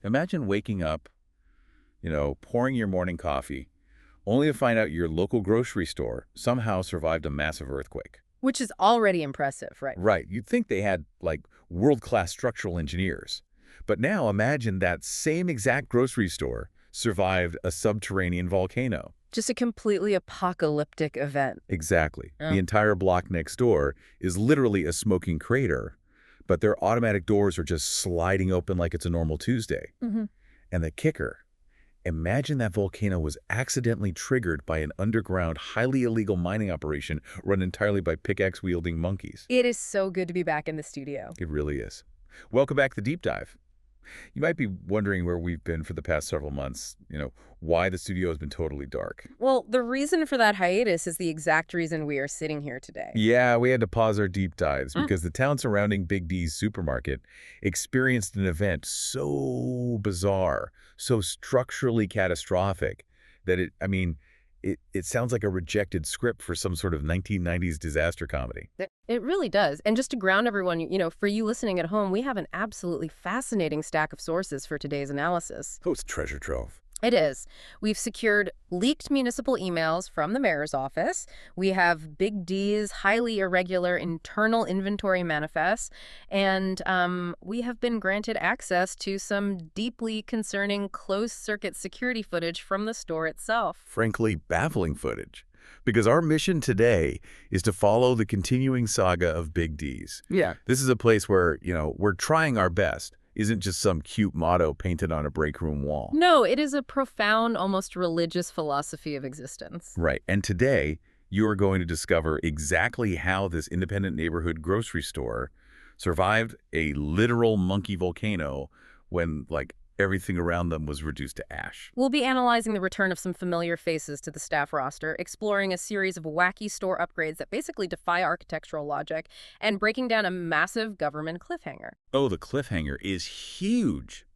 Imagine waking up, pouring your morning coffee, only to find out your local grocery store somehow survived a massive earthquake. Which is already impressive, right? Right, you'd think they had, like, world-class structural engineers. But now imagine that same exact grocery store survived a subterranean volcano. Just a completely apocalyptic event. Exactly. The Oh. entire block next door is literally a smoking crater, but their automatic doors are just sliding open like it's a normal Tuesday. hmm And the kicker, imagine that volcano was accidentally triggered by an underground, highly illegal mining operation run entirely by pickaxe-wielding monkeys. It is so good to be back in the studio. It really is. Welcome back to Deep Dive. You might be wondering where we've been for the past several months, why the studio has been totally dark. Well, the reason for that hiatus is the exact reason we are sitting here today. Yeah, we had to pause our deep dives Mm. because the town surrounding Big D's supermarket experienced an event so bizarre, so structurally catastrophic that it sounds like a rejected script for some sort of 1990s disaster comedy. It really does. And just to ground everyone, for you listening at home, we have an absolutely fascinating stack of sources for today's analysis. Oh, it's treasure trove. It is. We've secured leaked municipal emails from the mayor's office. We have Big D's highly irregular internal inventory manifests. And we have been granted access to some deeply concerning closed-circuit security footage from the store itself. Frankly, baffling footage. Because our mission today is to follow the continuing saga of Big D's. Yeah. This is a place where, we're trying our best. Isn't just some cute motto painted on a break room wall. No, it is a profound, almost religious philosophy of existence. Right. And today, you are going to discover exactly how this independent neighborhood grocery store survived a literal monkey volcano when, like, everything around them was reduced to ash. We'll be analyzing the return of some familiar faces to the staff roster, exploring a series of wacky store upgrades that basically defy architectural logic, and breaking down a massive government cliffhanger. Oh, the cliffhanger is huge.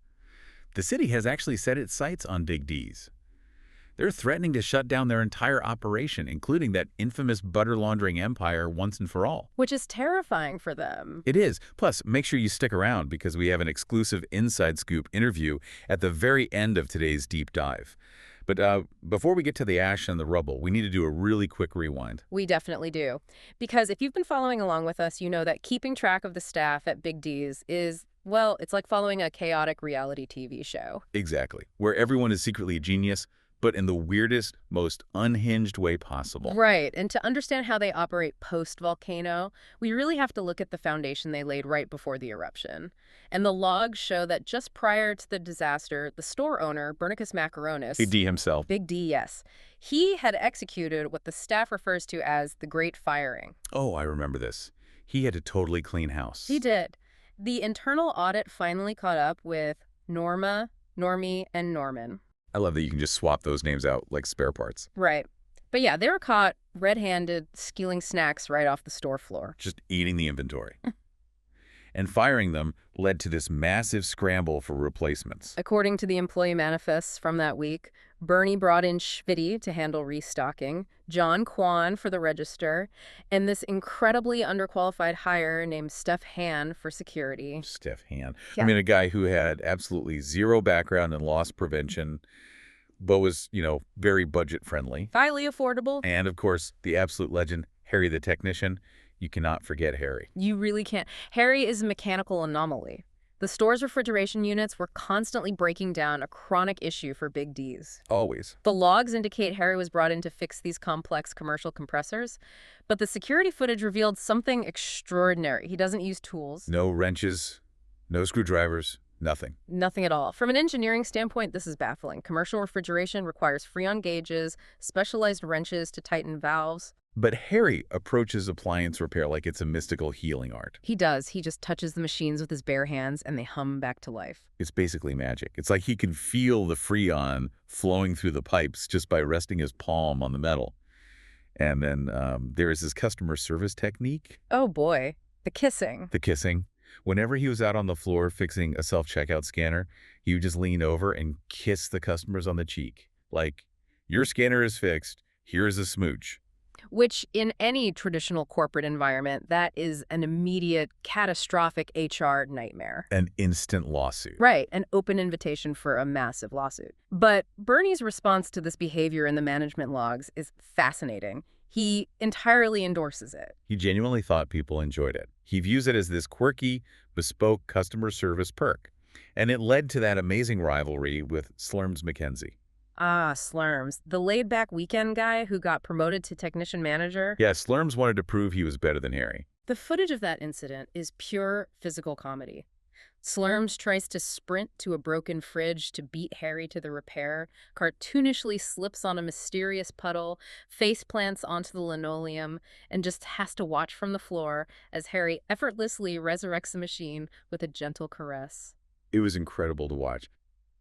The city has actually set its sights on Big D's. They're threatening to shut down their entire operation, including that infamous butter laundering empire once and for all. Which is terrifying for them. It is. Plus, make sure you stick around because we have an exclusive Inside Scoop interview at the very end of today's deep dive. But before we get to the ash and the rubble, we need to do a really quick rewind. We definitely do. Because if you've been following along with us, you know that keeping track of the staff at Big D's is, well, it's like following a chaotic reality TV show. Exactly. Where everyone is secretly a genius, but in the weirdest, most unhinged way possible. Right, and to understand how they operate post-volcano, we really have to look at the foundation they laid right before the eruption. And the logs show that just prior to the disaster, the store owner, Bernicus Macaronis, Big D himself. Big D, yes, he had executed what the staff refers to as the Great Firing. Oh, I remember this. He had to totally clean house. He did. The internal audit finally caught up with Norma, Normie, and Norman. I love that you can just swap those names out like spare parts. Right. But yeah, they were caught red-handed stealing snacks right off the store floor. Just eating the inventory. And firing them led to this massive scramble for replacements. According to the employee manifests from that week, Bernie brought in Schvitty to handle restocking, John Kwan for the register, and this incredibly underqualified hire named Steph Han for security. Steph Han. Yeah. I mean, a guy who had absolutely zero background in loss prevention, but was, very budget friendly. Highly affordable. And, of course, the absolute legend, Harry the technician. You cannot forget Harry. You really can't. Harry is a mechanical anomaly. The store's refrigeration units were constantly breaking down, a chronic issue for Big D's. Always. The logs indicate Harry was brought in to fix these complex commercial compressors, but the security footage revealed something extraordinary. He doesn't use tools. No wrenches, no screwdrivers, nothing. Nothing at all. From an engineering standpoint, this is baffling. Commercial refrigeration requires freon gauges, specialized wrenches to tighten valves. But Harry approaches appliance repair like it's a mystical healing art. He does. He just touches the machines with his bare hands and they hum back to life. It's basically magic. It's like he can feel the freon flowing through the pipes just by resting his palm on the metal. And then there is his customer service technique. Oh boy, the kissing. The kissing. Whenever he was out on the floor fixing a self-checkout scanner, he would just lean over and kiss the customers on the cheek. Like, your scanner is fixed. Here's a smooch. which in any traditional corporate environment, that is an immediate, catastrophic HR nightmare. An instant lawsuit. Right, an open invitation for a massive lawsuit. But Bernie's response to this behavior in the management logs is fascinating. He entirely endorses it. He genuinely thought people enjoyed it. He views it as this quirky, bespoke customer service perk. And it led to that amazing rivalry with Slurms McKenzie. Ah, Slurms, the laid-back weekend guy who got promoted to technician manager. Yeah, Slurms wanted to prove he was better than Harry. The footage of that incident is pure physical comedy. Slurms tries to sprint to a broken fridge to beat Harry to the repair, cartoonishly slips on a mysterious puddle, face plants onto the linoleum, and just has to watch from the floor as Harry effortlessly resurrects the machine with a gentle caress. It was incredible to watch.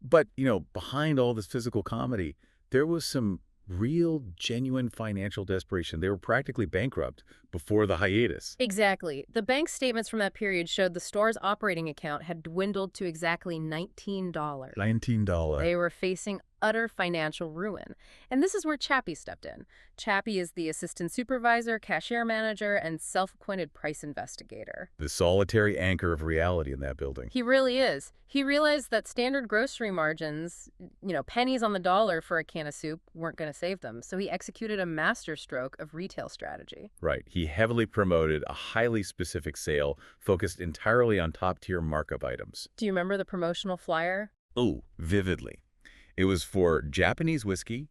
But, behind all this physical comedy, there was some real, genuine financial desperation. They were practically bankrupt before the hiatus. Exactly. The bank statements from that period showed the store's operating account had dwindled to exactly $19. $19. They were facing utter financial ruin. And this is where Chappie stepped in. Chappie is the assistant supervisor, cashier manager, and self-appointed price investigator. The solitary anchor of reality in that building. He really is. He realized that standard grocery margins, pennies on the dollar for a can of soup, weren't going to save them. So he executed a masterstroke of retail strategy. Right. He heavily promoted a highly specific sale focused entirely on top-tier markup items. Do you remember the promotional flyer? Oh, vividly. It was for Japanese whiskey,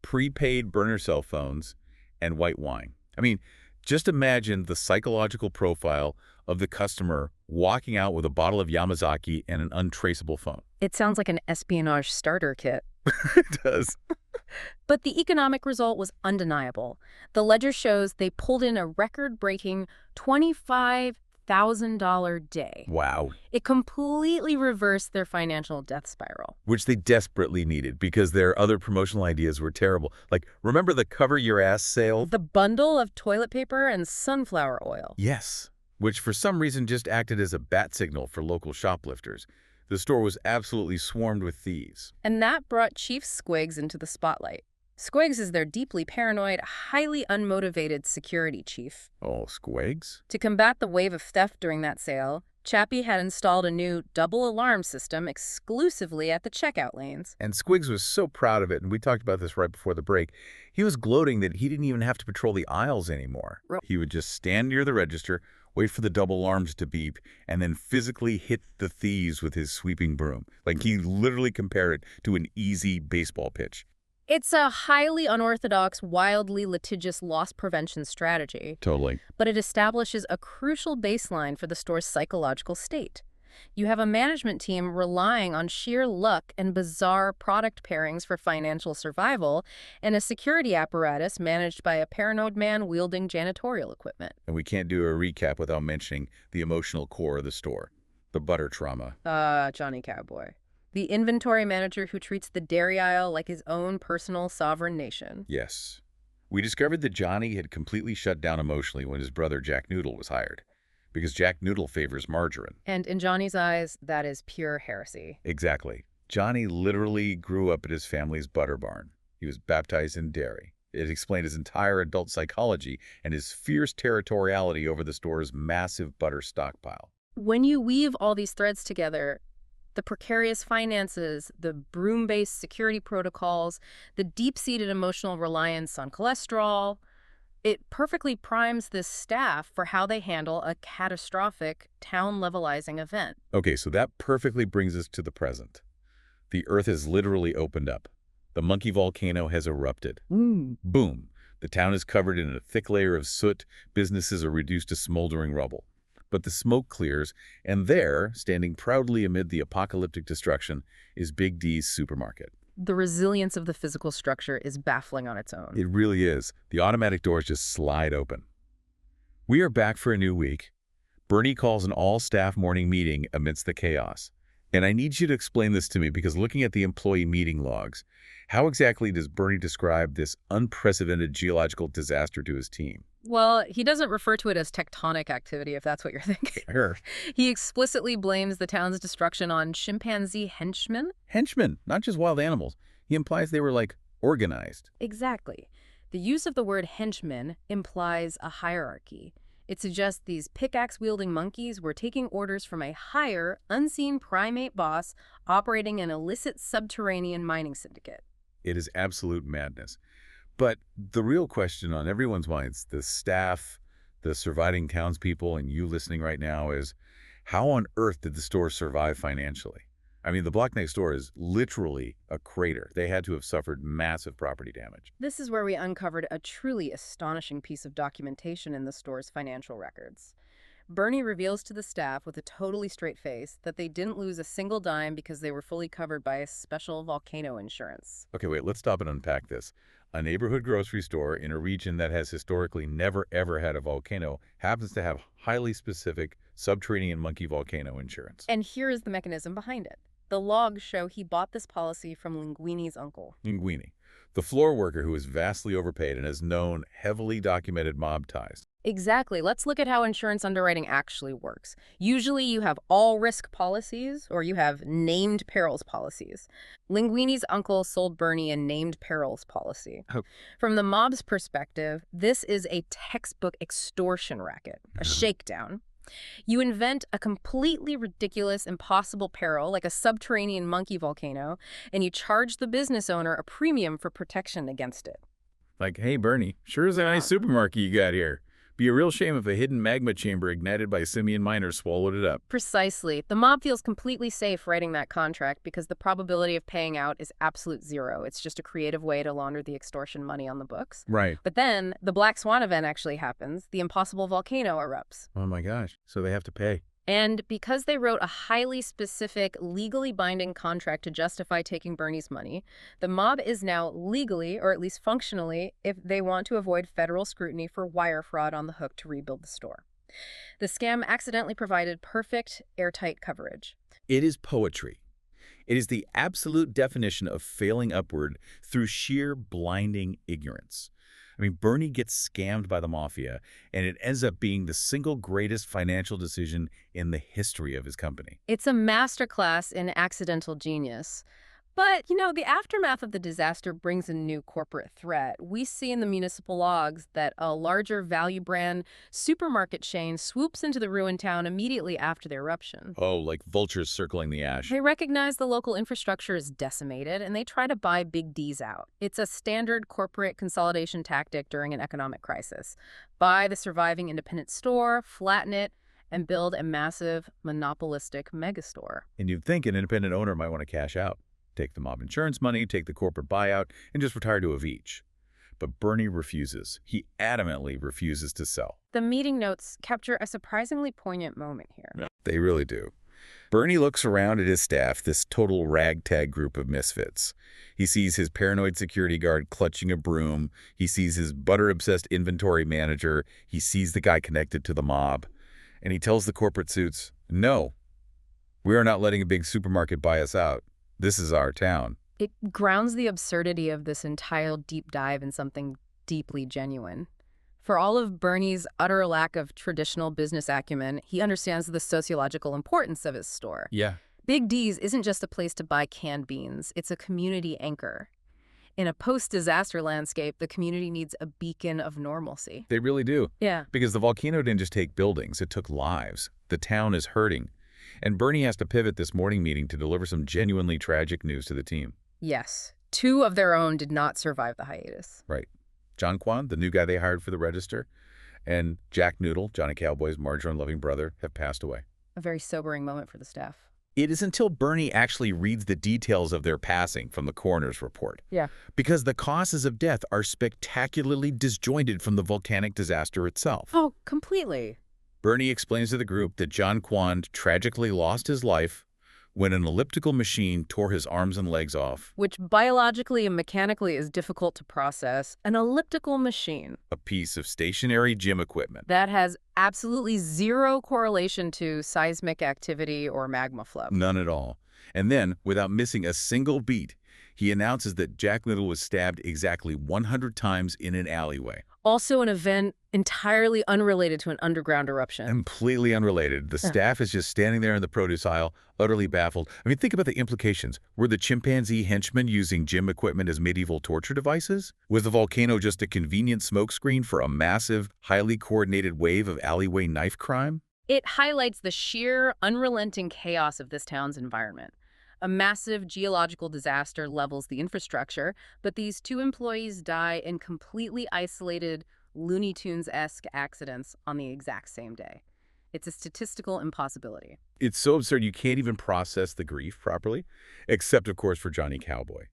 prepaid burner cell phones, and white wine. I mean, just imagine the psychological profile of the customer walking out with a bottle of Yamazaki and an untraceable phone. It sounds like an espionage starter kit. It does. But the economic result was undeniable. The ledger shows they pulled in a record-breaking $25,000 day. Wow. It completely reversed their financial death spiral. Which they desperately needed because their other promotional ideas were terrible. Like, remember the cover your ass sale? The bundle of toilet paper and sunflower oil. Yes. Which for some reason just acted as a bat signal for local shoplifters. The store was absolutely swarmed with thieves. And that brought Chief Squiggs into the spotlight. Squiggs is their deeply paranoid, highly unmotivated security chief. Oh, Squiggs? To combat the wave of theft during that sale, Chappie had installed a new double alarm system exclusively at the checkout lanes. And Squiggs was so proud of it, and we talked about this right before the break. He was gloating that he didn't even have to patrol the aisles anymore. He would just stand near the register, wait for the double alarms to beep, and then physically hit the thieves with his sweeping broom. Like, he literally compared it to an easy baseball pitch. It's a highly unorthodox, wildly litigious loss prevention strategy. Totally. But it establishes a crucial baseline for the store's psychological state. You have a management team relying on sheer luck and bizarre product pairings for financial survival, and a security apparatus managed by a paranoid man wielding janitorial equipment. And we can't do a recap without mentioning the emotional core of the store, the butter trauma. Johnny Cowboy. The inventory manager who treats the dairy aisle like his own personal sovereign nation. Yes. We discovered that Johnny had completely shut down emotionally when his brother Jack Noodle was hired, because Jack Noodle favors margarine. And in Johnny's eyes, that is pure heresy. Exactly. Johnny literally grew up at his family's butter barn. He was baptized in dairy. It explained his entire adult psychology and his fierce territoriality over the store's massive butter stockpile. When you weave all these threads together, the precarious finances, the broom-based security protocols, the deep-seated emotional reliance on cholesterol, it perfectly primes this staff for how they handle a catastrophic town-levelizing event. Okay, so that perfectly brings us to the present. The Earth has literally opened up. The monkey volcano has erupted. Boom. The town is covered in a thick layer of soot. Businesses are reduced to smoldering rubble. But the smoke clears, and there, standing proudly amid the apocalyptic destruction, is Big D's supermarket. The resilience of the physical structure is baffling on its own. It really is. The automatic doors just slide open. We are back for a new week. Bernie calls an all-staff morning meeting amidst the chaos. And I need you to explain this to me, because looking at the employee meeting logs, how exactly does Bernie describe this unprecedented geological disaster to his team? Well, he doesn't refer to it as tectonic activity, if that's what you're thinking. Sure. He explicitly blames the town's destruction on chimpanzee henchmen. Henchmen, not just wild animals. He implies they were, like, organized. Exactly. The use of the word henchmen implies a hierarchy. It suggests these pickaxe-wielding monkeys were taking orders from a higher, unseen primate boss operating an illicit subterranean mining syndicate. It is absolute madness. But the real question on everyone's minds, the staff, the surviving townspeople, and you listening right now is, how on earth did the store survive financially? I mean, the block next door is literally a crater. They had to have suffered massive property damage. This is where we uncovered a truly astonishing piece of documentation in the store's financial records. Bernie reveals to the staff with a totally straight face that they didn't lose a single dime because they were fully covered by a special volcano insurance. Okay, wait, let's stop and unpack this. A neighborhood grocery store in a region that has historically never, ever had a volcano happens to have highly specific subterranean monkey volcano insurance. And here is the mechanism behind it. The logs show he bought this policy from Linguini's uncle. Linguini, the floor worker who is vastly overpaid and has known heavily documented mob ties. Exactly. Let's look at how insurance underwriting actually works. Usually you have all-risk policies or you have named perils policies. Linguini's uncle sold Bernie a named perils policy. Oh. From the mob's perspective, this is a textbook extortion racket, a shakedown. You invent a completely ridiculous, impossible peril, like a subterranean monkey volcano, and you charge the business owner a premium for protection against it. Like, hey, Bernie, sure is a nice supermarket you got here. Be a real shame if a hidden magma chamber ignited by simian miners swallowed it up. Precisely. The mob feels completely safe writing that contract because the probability of paying out is absolute zero. It's just a creative way to launder the extortion money on the books. Right. But then the Black Swan event actually happens. The impossible volcano erupts. Oh my gosh. So they have to pay. And because they wrote a highly specific, legally binding contract to justify taking Bernie's money, the mob is now legally, or at least functionally, if they want to avoid federal scrutiny for wire fraud, on the hook to rebuild the store. The scam accidentally provided perfect, airtight coverage. It is poetry. It is the absolute definition of failing upward through sheer blinding ignorance. I mean, Bernie gets scammed by the mafia, and it ends up being the single greatest financial decision in the history of his company. It's a masterclass in accidental genius. But, the aftermath of the disaster brings a new corporate threat. We see in the municipal logs that a larger value brand supermarket chain swoops into the ruined town immediately after the eruption. Oh, like vultures circling the ash. They recognize the local infrastructure is decimated, and they try to buy Big D's out. It's a standard corporate consolidation tactic during an economic crisis. Buy the surviving independent store, flatten it, and build a massive monopolistic megastore. And you'd think an independent owner might want to cash out. Take the mob insurance money, take the corporate buyout, and just retire to a beach. But Bernie refuses. He adamantly refuses to sell. The meeting notes capture a surprisingly poignant moment here. Yeah, they really do. Bernie looks around at his staff, this total ragtag group of misfits. He sees his paranoid security guard clutching a broom. He sees his butter-obsessed inventory manager. He sees the guy connected to the mob. And he tells the corporate suits, no, we are not letting a big supermarket buy us out. This is our town. It grounds the absurdity of this entire deep dive in something deeply genuine. For all of Bernie's utter lack of traditional business acumen, he understands the sociological importance of his store. Yeah. Big D's isn't just a place to buy canned beans. It's a community anchor. In a post-disaster landscape, the community needs a beacon of normalcy. They really do. Yeah. Because the volcano didn't just take buildings, it took lives. The town is hurting. And Bernie has to pivot this morning meeting to deliver some genuinely tragic news to the team. Yes. 2 of their own did not survive the hiatus. Right. John Kwan, the new guy they hired for the register, and Jack Noodle, Johnny Cowboy's margarine-loving brother, have passed away. A very sobering moment for the staff. It is until Bernie actually reads the details of their passing from the coroner's report. Yeah. Because the causes of death are spectacularly disjointed from the volcanic disaster itself. Oh, completely. Bernie explains to the group that John Kwan tragically lost his life when an elliptical machine tore his arms and legs off. Which biologically and mechanically is difficult to process. An elliptical machine. A piece of stationary gym equipment. That has absolutely zero correlation to seismic activity or magma flow. None at all. And then, without missing a single beat, He announces that Jack Little was stabbed exactly 100 times in an alleyway. Also an event entirely unrelated to an underground eruption. Completely unrelated. The Huh. staff is just standing there in the produce aisle, utterly baffled. I mean, think about the implications. Were the chimpanzee henchmen using gym equipment as medieval torture devices? Was the volcano just a convenient smokescreen for a massive, highly coordinated wave of alleyway knife crime? It highlights the sheer, unrelenting chaos of this town's environment. A massive geological disaster levels the infrastructure, but these two employees die in completely isolated, Looney Tunes-esque accidents on the exact same day. It's a statistical impossibility. It's so absurd you can't even process the grief properly, except, of course, for Johnny Cowboy.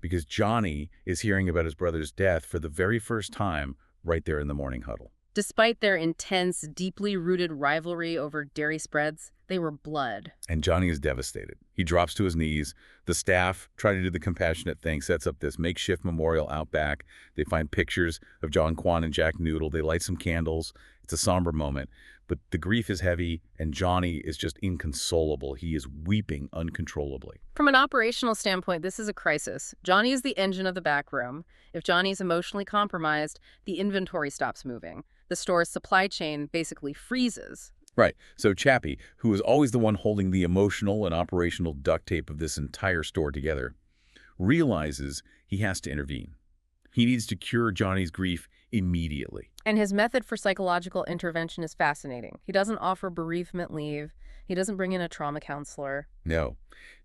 Because Johnny is hearing about his brother's death for the very first time right there in the morning huddle. Despite their intense, deeply rooted rivalry over dairy spreads, they were blood. And Johnny is devastated. He drops to his knees. The staff try to do the compassionate thing, sets up this makeshift memorial out back. They find pictures of John Quan and Jack Noodle. They light some candles. It's a somber moment. But the grief is heavy, and Johnny is just inconsolable. He is weeping uncontrollably. From an operational standpoint, this is a crisis. Johnny is the engine of the back room. If Johnny is emotionally compromised, the inventory stops moving. The store's supply chain basically freezes. Right. So Chappie, who is always the one holding the emotional and operational duct tape of this entire store together, realizes he has to intervene. He needs to cure Johnny's grief immediately. And his method for psychological intervention is fascinating. He doesn't offer bereavement leave. He doesn't bring in a trauma counselor. No.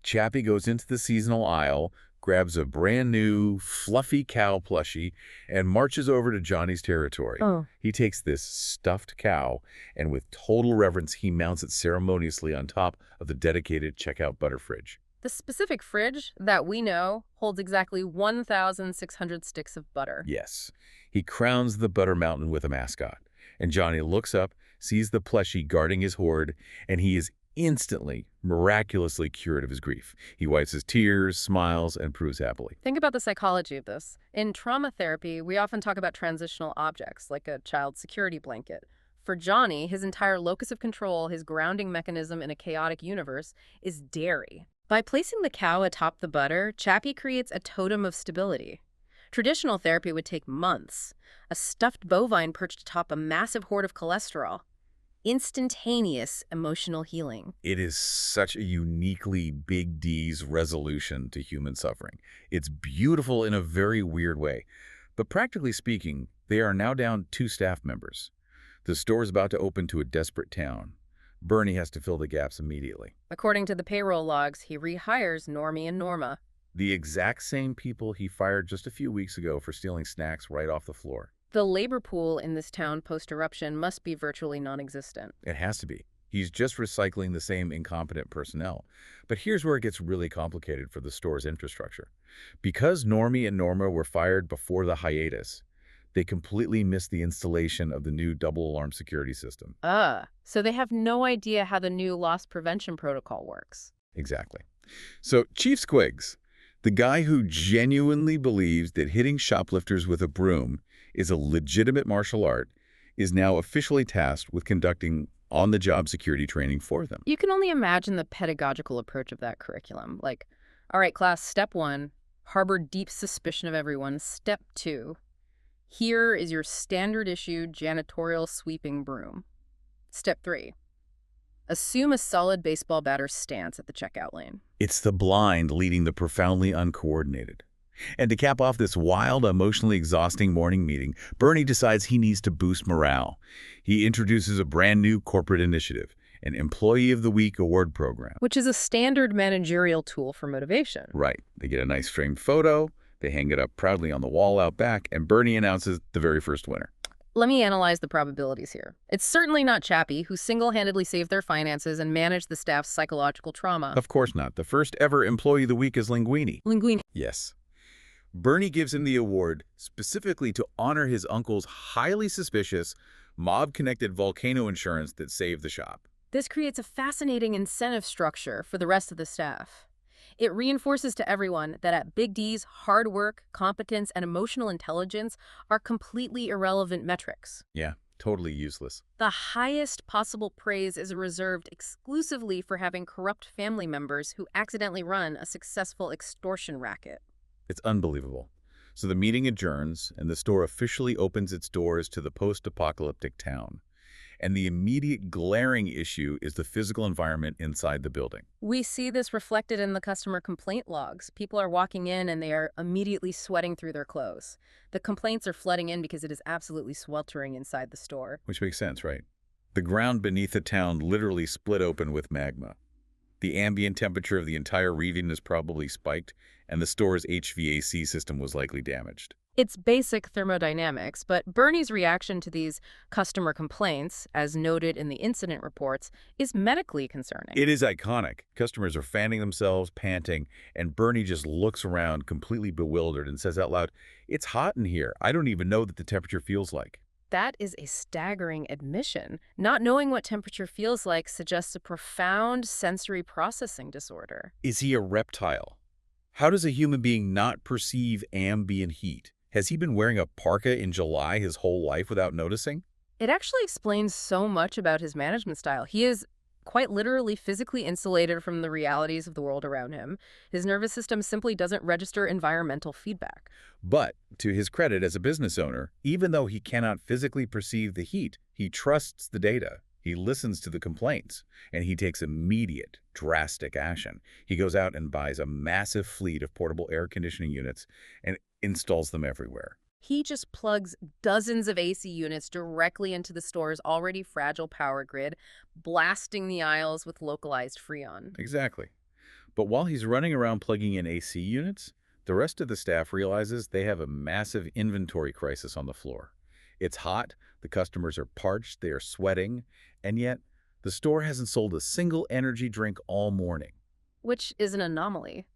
Chappie goes into the seasonal aisle, grabs a brand new, fluffy cow plushie, and marches over to Johnny's territory. Oh. He takes this stuffed cow, and with total reverence, he mounts it ceremoniously on top of the dedicated checkout butter fridge. The specific fridge that we know holds exactly 1,600 sticks of butter. Yes. He crowns the butter mountain with a mascot. And Johnny looks up, sees the plushie guarding his hoard, and he is instantly, miraculously cured of his grief. He wipes his tears, smiles, and proves happily. Think about the psychology of this. In trauma therapy, we often talk about transitional objects, like a child's security blanket. For Johnny, his entire locus of control, his grounding mechanism in a chaotic universe, is dairy. By placing the cow atop the butter, Chappie creates a totem of stability. Traditional therapy would take months. A stuffed bovine perched atop a massive hoard of cholesterol. Instantaneous emotional healing. It is such a uniquely Big D's resolution to human suffering. It's beautiful in a very weird way. But practically speaking, they are now down 2 staff members. The store is about to open to a desperate town. Bernie has to fill the gaps immediately. According to the payroll logs, he rehires Normie and Norma. The exact same people he fired just a few weeks ago for stealing snacks right off the floor. The labor pool in this town post-eruption must be virtually non-existent. It has to be. He's just recycling the same incompetent personnel. But here's where it gets really complicated for the store's infrastructure. Because Normie and Norma were fired before the hiatus, they completely missed the installation of the new double-alarm security system. So they have no idea how the new loss prevention protocol works. Exactly. So Chief Squiggs, the guy who genuinely believes that hitting shoplifters with a broom is a legitimate martial art, is now officially tasked with conducting on-the-job security training for them. You can only imagine the pedagogical approach of that curriculum. Like, all right, class, step 1, harbor deep suspicion of everyone. Step 2, here is your standard issue janitorial sweeping broom. Step 3, assume a solid baseball batter's stance at the checkout lane. It's the blind leading the profoundly uncoordinated. And to cap off this wild, emotionally exhausting morning meeting, Bernie decides he needs to boost morale. He introduces a brand new corporate initiative, an Employee of the Week award program. Which is a standard managerial tool for motivation. Right. They get a nice framed photo, they hang it up proudly on the wall out back, and Bernie announces the very first winner. Let me analyze the probabilities here. It's certainly not Chappie, who single-handedly saved their finances and managed the staff's psychological trauma. Of course not. The first ever Employee of the Week is Linguini. Linguini. Yes. Bernie gives him the award specifically to honor his uncle's highly suspicious, mob-connected volcano insurance that saved the shop. This creates a fascinating incentive structure for the rest of the staff. It reinforces to everyone that at Big D's, hard work, competence, and emotional intelligence are completely irrelevant metrics. Yeah, totally useless. The highest possible praise is reserved exclusively for having corrupt family members who accidentally run a successful extortion racket. It's unbelievable. So the meeting adjourns, and the store officially opens its doors to the post-apocalyptic town. And the immediate glaring issue is the physical environment inside the building. We see this reflected in the customer complaint logs. People are walking in and they are immediately sweating through their clothes. The complaints are flooding in because it is absolutely sweltering inside the store. Which makes sense, right? The ground beneath the town literally split open with magma. The ambient temperature of the entire region is probably spiked, and the store's HVAC system was likely damaged. It's basic thermodynamics, but Bernie's reaction to these customer complaints, as noted in the incident reports, is medically concerning. It is iconic. Customers are fanning themselves, panting, and Bernie just looks around completely bewildered and says out loud, "It's hot in here. I don't even know what the temperature feels like." That is a staggering admission. Not knowing what temperature feels like suggests a profound sensory processing disorder. Is he a reptile? How does a human being not perceive ambient heat? Has he been wearing a parka in July his whole life without noticing? It actually explains so much about his management style. He is quite literally physically insulated from the realities of the world around him. His nervous system simply doesn't register environmental feedback. But, to his credit as a business owner, even though he cannot physically perceive the heat, he trusts the data. He listens to the complaints, and he takes immediate, drastic action. He goes out and buys a massive fleet of portable air conditioning units and installs them everywhere. He just plugs dozens of AC units directly into the store's already fragile power grid, blasting the aisles with localized Freon. Exactly. But while he's running around plugging in AC units, the rest of the staff realizes they have a massive inventory crisis on the floor. It's hot, the customers are parched, they are sweating, and yet the store hasn't sold a single energy drink all morning. Which is an anomaly.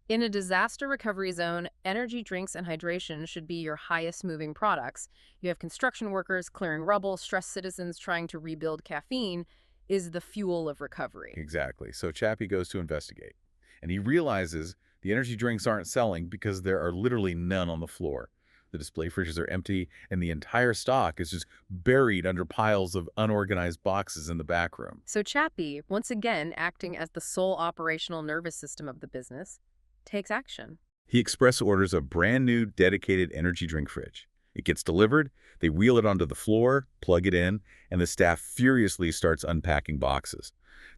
In a disaster recovery zone, energy drinks and hydration should be your highest moving products. You have construction workers clearing rubble, stressed citizens trying to rebuild. Caffeine is the fuel of recovery. Exactly. So Chappie goes to investigate, and he realizes the energy drinks aren't selling because there are literally none on the floor. The display fridges are empty, and the entire stock is just buried under piles of unorganized boxes in the back room. So Chappie, once again acting as the sole operational nervous system of the business, takes action. He express orders a brand new dedicated energy drink fridge. It gets delivered, they wheel it onto the floor, plug it in, and the staff furiously starts unpacking boxes.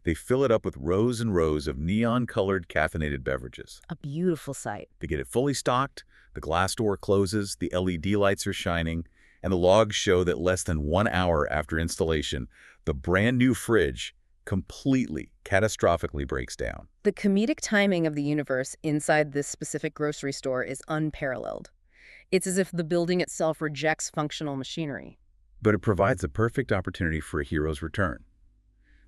They fill it up with rows and rows of neon-colored caffeinated beverages. A beautiful sight. They get it fully stocked, the glass door closes, the LED lights are shining, and the logs show that less than 1 hour after installation, the brand new fridge completely, catastrophically breaks down. The comedic timing of the universe inside this specific grocery store is unparalleled. It's as if the building itself rejects functional machinery. But it provides a perfect opportunity for a hero's return.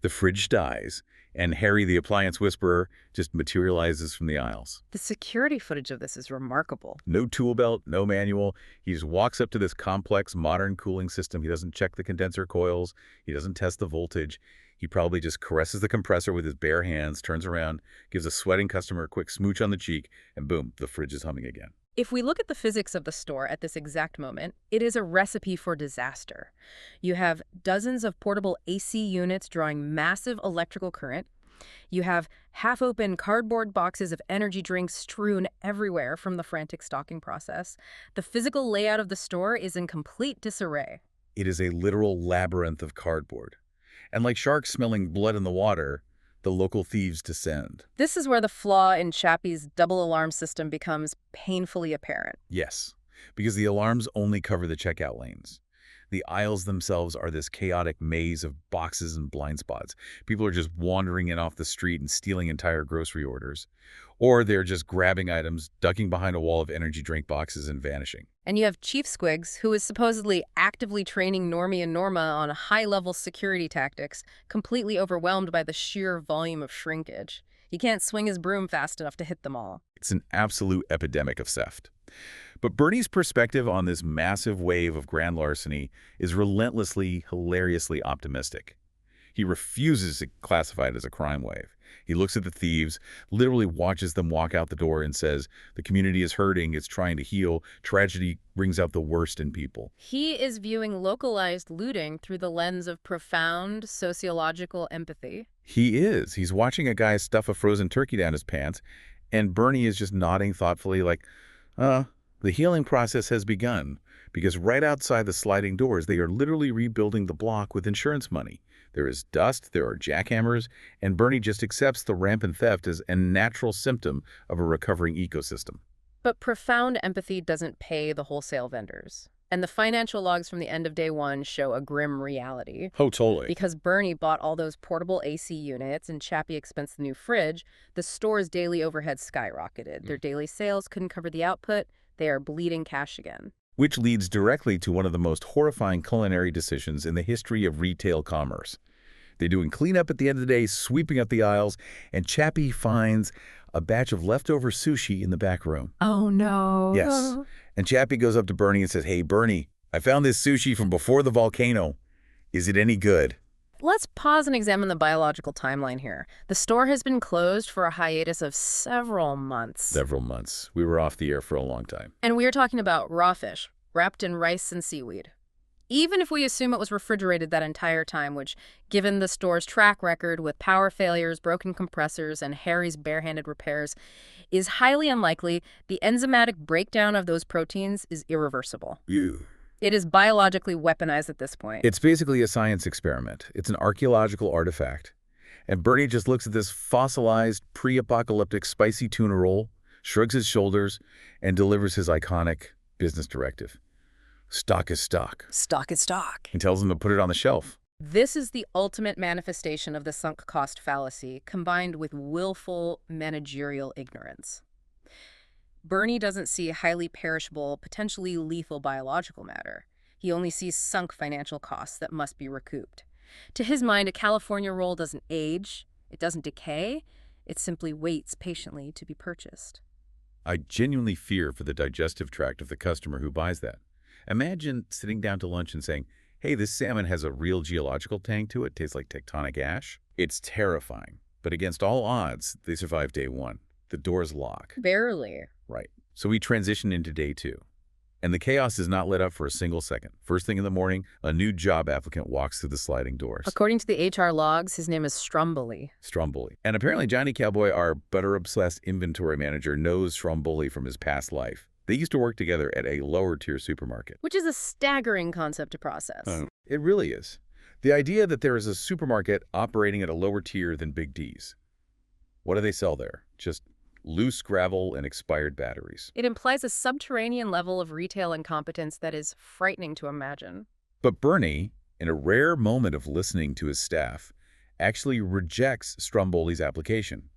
The fridge dies, and Harry the appliance whisperer just materializes from the aisles. The security footage of this is remarkable. No tool belt, no manual. He just walks up to this complex modern cooling system. He doesn't check the condenser coils. He doesn't test the voltage. He probably just caresses the compressor with his bare hands, turns around, gives a sweating customer a quick smooch on the cheek, and boom, the fridge is humming again. If we look at the physics of the store at this exact moment, it is a recipe for disaster. You have dozens of portable AC units drawing massive electrical current. You have half-open cardboard boxes of energy drinks strewn everywhere from the frantic stocking process. The physical layout of the store is in complete disarray. It is a literal labyrinth of cardboard. And like sharks smelling blood in the water, the local thieves descend. This is where the flaw in Chappie's double alarm system becomes painfully apparent. Yes, because the alarms only cover the checkout lanes. The aisles themselves are this chaotic maze of boxes and blind spots. People are just wandering in off the street and stealing entire grocery orders. Or they're just grabbing items, ducking behind a wall of energy drink boxes and vanishing. And you have Chief Squigs, who is supposedly actively training Normie and Norma on high-level security tactics, completely overwhelmed by the sheer volume of shrinkage. He can't swing his broom fast enough to hit them all. It's an absolute epidemic of theft. But Bernie's perspective on this massive wave of grand larceny is relentlessly, hilariously optimistic. He refuses to classify it as a crime wave. He looks at the thieves, literally watches them walk out the door and says, the community is hurting, it's trying to heal, tragedy brings out the worst in people. He is viewing localized looting through the lens of profound sociological empathy. He is. He's watching a guy stuff a frozen turkey down his pants, and Bernie is just nodding thoughtfully like, Uh, the healing process has begun because right outside the sliding doors, they are literally rebuilding the block with insurance money. There is dust, there are jackhammers, and Bernie just accepts the rampant theft as a natural symptom of a recovering ecosystem. But profound empathy doesn't pay the wholesale vendors. And the financial logs from the end of day one show a grim reality. Oh, totally. Because Bernie bought all those portable AC units and Chappie expensed the new fridge, the store's daily overhead skyrocketed. Their daily sales couldn't cover the output. They are bleeding cash again. Which leads directly to one of the most horrifying culinary decisions in the history of retail commerce. They're doing cleanup at the end of the day, sweeping up the aisles, and Chappie finds a batch of leftover sushi in the back room. Oh, no. Yes. And Chappie goes up to Bernie and says, "Hey, Bernie, I found this sushi from before the volcano. Is it any good?" Let's pause and examine the biological timeline here. The store has been closed for a hiatus of several months. Several months. We were off the air for a long time. And we are talking about raw fish, wrapped in rice and seaweed. Even if we assume it was refrigerated that entire time, which, given the store's track record with power failures, broken compressors, and Harry's barehanded repairs, is highly unlikely, the enzymatic breakdown of those proteins is irreversible. Ew. It is biologically weaponized at this point. It's basically a science experiment. It's an archaeological artifact. And Bernie just looks at this fossilized, pre-apocalyptic spicy tuna roll, shrugs his shoulders, and delivers his iconic business directive. Stock is stock. Stock is stock. He tells them to put it on the shelf. This is the ultimate manifestation of the sunk cost fallacy, combined with willful managerial ignorance. Bernie doesn't see highly perishable, potentially lethal biological matter. He only sees sunk financial costs that must be recouped. To his mind, a California roll doesn't age, it doesn't decay, it simply waits patiently to be purchased. I genuinely fear for the digestive tract of the customer who buys that. Imagine sitting down to lunch and saying, "Hey, this salmon has a real geological tang to it, tastes like tectonic ash." It's terrifying, but against all odds, they survive day one. The doors lock. Barely. Right. So we transition into day two. And the chaos is not let up for a single second. First thing in the morning, a new job applicant walks through the sliding doors. According to the HR logs, his name is Stromboli. Stromboli. And apparently Johnny Cowboy, our butter-obsessed inventory manager, knows Stromboli from his past life. They used to work together at a lower-tier supermarket. Which is a staggering concept to process. It really is. The idea that there is a supermarket operating at a lower tier than Big D's. What do they sell there? Just loose gravel and expired batteries. It implies a subterranean level of retail incompetence that is frightening to imagine. But Bernie, in a rare moment of listening to his staff, actually rejects Stromboli's application.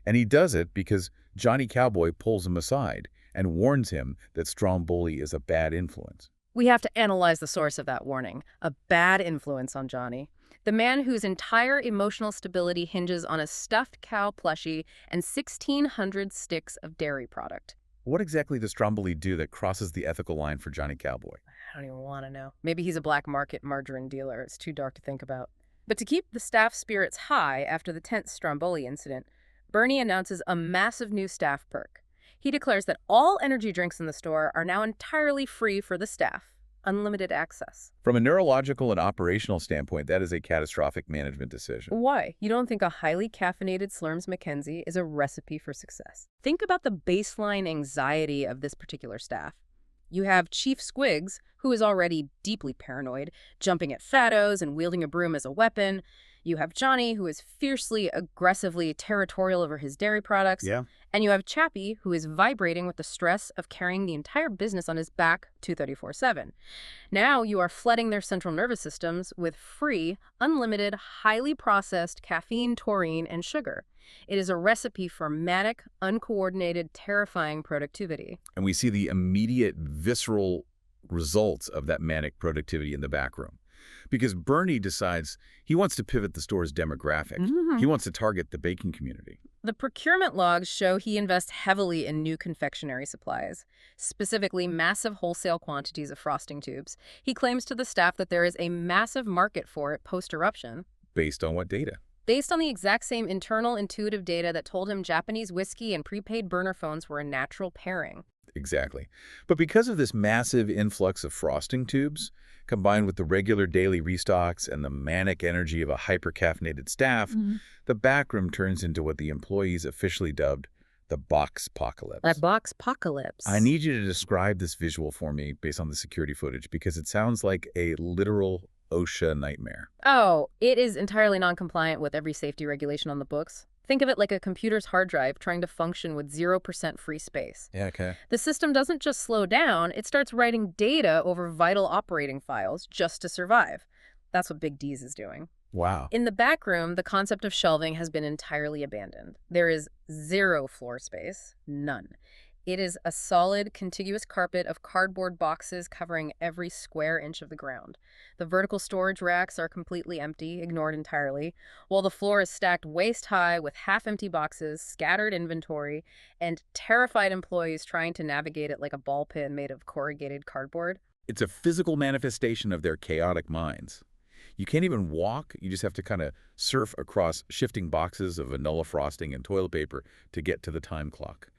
And he does it because Johnny Cowboy pulls him aside and warns him that Stromboli is a bad influence. We have to analyze the source of that warning. A bad influence on Johnny. The man whose entire emotional stability hinges on a stuffed cow plushie and 1,600 sticks of dairy product. What exactly does Stromboli do that crosses the ethical line for Johnny Cowboy? I don't even want to know. Maybe he's a black market margarine dealer. It's too dark to think about. But to keep the staff's spirits high after the tense Stromboli incident, Bernie announces a massive new staff perk. He declares that all energy drinks in the store are now entirely free for the staff. Unlimited access. From a neurological and operational standpoint, that is a catastrophic management decision. Why? You don't think a highly caffeinated Slurms McKenzie is a recipe for success? Think about the baseline anxiety of this particular staff. You have Chief Squiggs, who is already deeply paranoid, jumping at Fados and wielding a broom as a weapon. You have Johnny, who is fiercely, aggressively territorial over his dairy products. Yeah. And you have Chappie, who is vibrating with the stress of carrying the entire business on his back 234/7. Now you are flooding their central nervous systems with free, unlimited, highly processed caffeine, taurine, and sugar. It is a recipe for manic, uncoordinated, terrifying productivity. And we see the immediate, visceral results of that manic productivity in the back room. Because Bernie decides he wants to pivot the store's demographic. He wants to target the baking community. The procurement logs show he invests heavily in new confectionery supplies, specifically massive wholesale quantities of frosting tubes. He claims to the staff that there is a massive market for it post-eruption. Based on what data? Based on the exact same internal intuitive data that told him Japanese whiskey and prepaid burner phones were a natural pairing. Exactly. But because of this massive influx of frosting tubes, combined with the regular daily restocks and the manic energy of a hyper-caffeinated staff, the backroom turns into what the employees officially dubbed The box That apocalypse. box I apocalypse. need you to describe this visual for me based on the security footage because it sounds like a literal OSHA nightmare. Oh, it is entirely non-compliant with every safety regulation on the books. Think of it like a computer's hard drive trying to function with 0% free space. Yeah, okay. The system doesn't just slow down, it starts writing data over vital operating files just to survive. That's what Big D's is doing. Wow. In the back room, the concept of shelving has been entirely abandoned. There is zero floor space, none. It is a solid, contiguous carpet of cardboard boxes covering every square inch of the ground. The vertical storage racks are completely empty, ignored entirely, while the floor is stacked waist-high with half-empty boxes, scattered inventory, and terrified employees trying to navigate it like a ball pin made of corrugated cardboard. It's a physical manifestation of their chaotic minds. You can't even walk. You just have to kind of surf across shifting boxes of vanilla frosting and toilet paper to get to the time clock.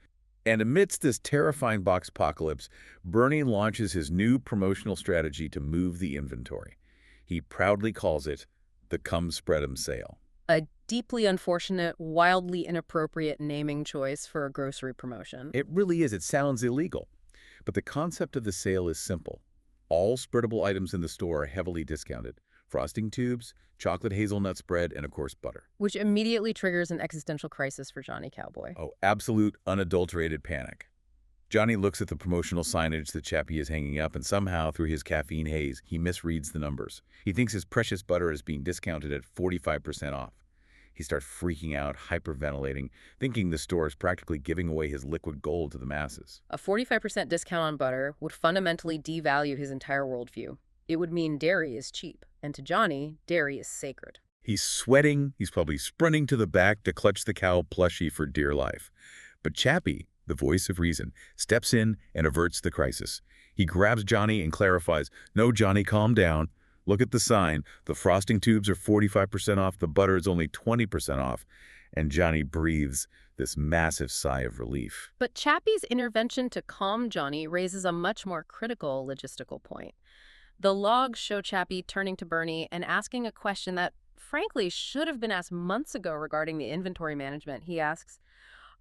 And amidst this terrifying box apocalypse, Bernie launches his new promotional strategy to move the inventory. He proudly calls it the Come Spread 'em sale. A deeply unfortunate, wildly inappropriate naming choice for a grocery promotion. It really is. It sounds illegal. But the concept of the sale is simple. All spreadable items in the store are heavily discounted. Frosting tubes, chocolate hazelnut spread, and of course butter. Which immediately triggers an existential crisis for Johnny Cowboy. Oh, absolute unadulterated panic. Johnny looks at the promotional signage that Chappie is hanging up, and somehow, through his caffeine haze, he misreads the numbers. He thinks his precious butter is being discounted at 45% off. He starts freaking out, hyperventilating, thinking the store is practically giving away his liquid gold to the masses. A 45% discount on butter would fundamentally devalue his entire worldview. It would mean dairy is cheap, and to Johnny, dairy is sacred. He's sweating. He's probably sprinting to the back to clutch the cow plushie for dear life. But Chappie, the voice of reason, steps in and averts the crisis. He grabs Johnny and clarifies, "No, Johnny, calm down. Look at the sign. The frosting tubes are 45% off. The butter is only 20% off." And Johnny breathes this massive sigh of relief. But Chappie's intervention to calm Johnny raises a much more critical logistical point. The logs show Chappie turning to Bernie and asking a question that, frankly, should have been asked months ago regarding the inventory management. He asks,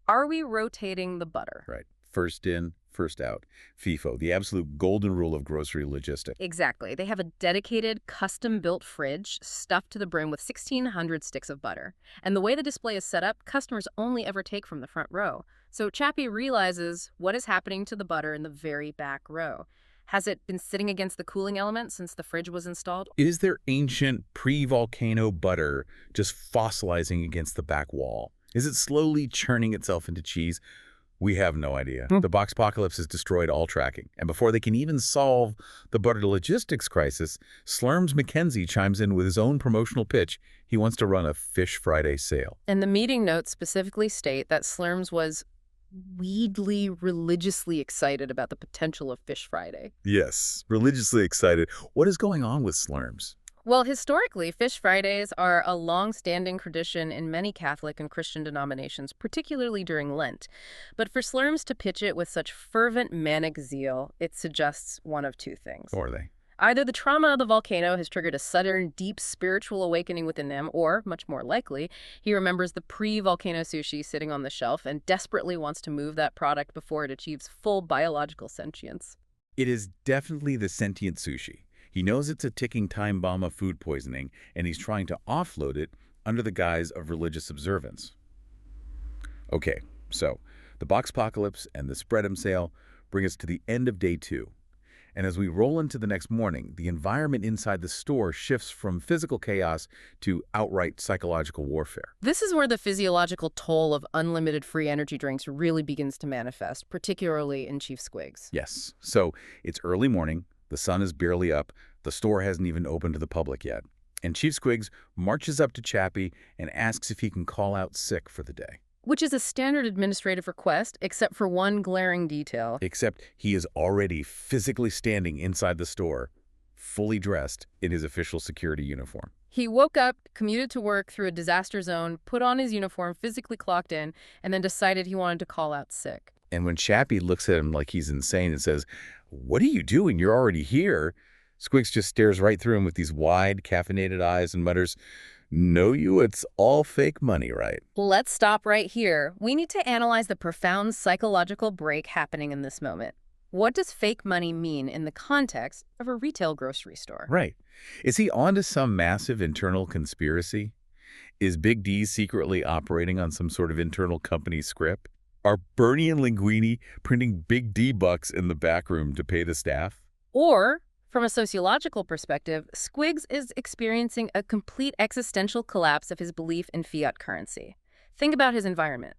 are we rotating the butter? Right. First in, first out. FIFO, the absolute golden rule of grocery logistics. Exactly. They have a dedicated, custom-built fridge stuffed to the brim with 1,600 sticks of butter. And the way the display is set up, customers only ever take from the front row. So Chappie realizes what is happening to the butter in the very back row. Has it been sitting against the cooling element since the fridge was installed? Is there ancient pre-volcano butter just fossilizing against the back wall? Is it slowly churning itself into cheese? We have no idea. The box apocalypse has destroyed all tracking. And before they can even solve the butter logistics crisis, Slurms McKenzie chimes in with his own promotional pitch. He wants to run a Fish Friday sale. And the meeting notes specifically state that Slurms was weirdly, religiously excited about the potential of Fish Friday. Yes, religiously excited. What is going on with Slurms? Well, historically, Fish Fridays are a long-standing tradition in many Catholic and Christian denominations, particularly during Lent. But for Slurms to pitch it with such fervent manic zeal, it suggests one of two things. Or are they? Either the trauma of the volcano has triggered a sudden, deep spiritual awakening within him, or, much more likely, he remembers the pre-volcano sushi sitting on the shelf and desperately wants to move that product before it achieves full biological sentience. It is definitely the sentient sushi. He knows it's a ticking time bomb of food poisoning, and he's trying to offload it under the guise of religious observance. Okay, so the box apocalypse and the spread 'em sale bring us to the end of day 2. And as we roll into the next morning, the environment inside the store shifts from physical chaos to outright psychological warfare. This is where the physiological toll of unlimited free energy drinks really begins to manifest, particularly in Chief Squigs. Yes, so it's early morning, the sun is barely up, the store hasn't even opened to the public yet. And Chief Squigs marches up to Chappie and asks if he can call out sick for the day. Which is a standard administrative request, except for one glaring detail. Except he is already physically standing inside the store, fully dressed in his official security uniform. He woke up, commuted to work through a disaster zone, put on his uniform, physically clocked in, and then decided he wanted to call out sick. And when Chappie looks at him like he's insane and says, "What are you doing? You're already here," Squigs just stares right through him with these wide, caffeinated eyes and mutters, Know you, it's all fake money, right? Let's stop right here. We need to analyze the profound psychological break happening in this moment. What does fake money mean in the context of a retail grocery store? Right. Is he onto some massive internal conspiracy? Is Big D secretly operating on some sort of internal company script? Are Bernie and Linguini printing Big D bucks in the back room to pay the staff? Or, from a sociological perspective, Squiggs is experiencing a complete existential collapse of his belief in fiat currency. Think about his environment.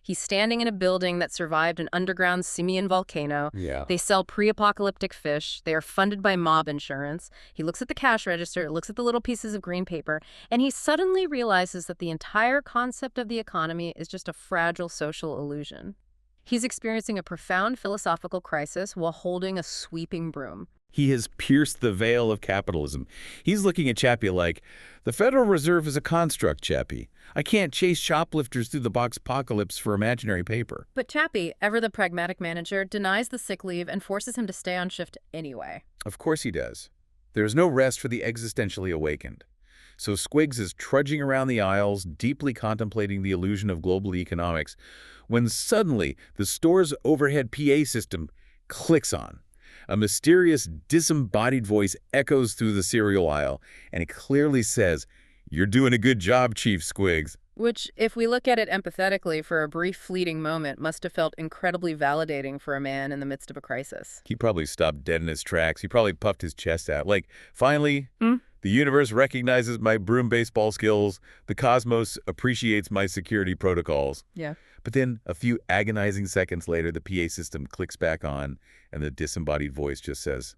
He's standing in a building that survived an underground simian volcano. Yeah. They sell pre-apocalyptic fish. They are funded by mob insurance. He looks at the cash register, looks at the little pieces of green paper, and he suddenly realizes that the entire concept of the economy is just a fragile social illusion. He's experiencing a profound philosophical crisis while holding a sweeping broom. He has pierced the veil of capitalism. He's looking at Chappie like, the Federal Reserve is a construct, Chappie. I can't chase shoplifters through the box apocalypse for imaginary paper. But Chappie, ever the pragmatic manager, denies the sick leave and forces him to stay on shift anyway. Of course he does. There is no rest for the existentially awakened. So Squiggs is trudging around the aisles, deeply contemplating the illusion of global economics, when suddenly the store's overhead PA system clicks on. A mysterious, disembodied voice echoes through the cereal aisle, and it clearly says, "You're doing a good job, Chief Squiggs." Which, if we look at it empathetically for a brief fleeting moment, must have felt incredibly validating for a man in the midst of a crisis. He probably stopped dead in his tracks. He probably puffed his chest out. Like, finally, Hmm? the universe recognizes my broom baseball skills. The cosmos appreciates my security protocols. Yeah. But then, a few agonizing seconds later, the PA system clicks back on, and the disembodied voice just says,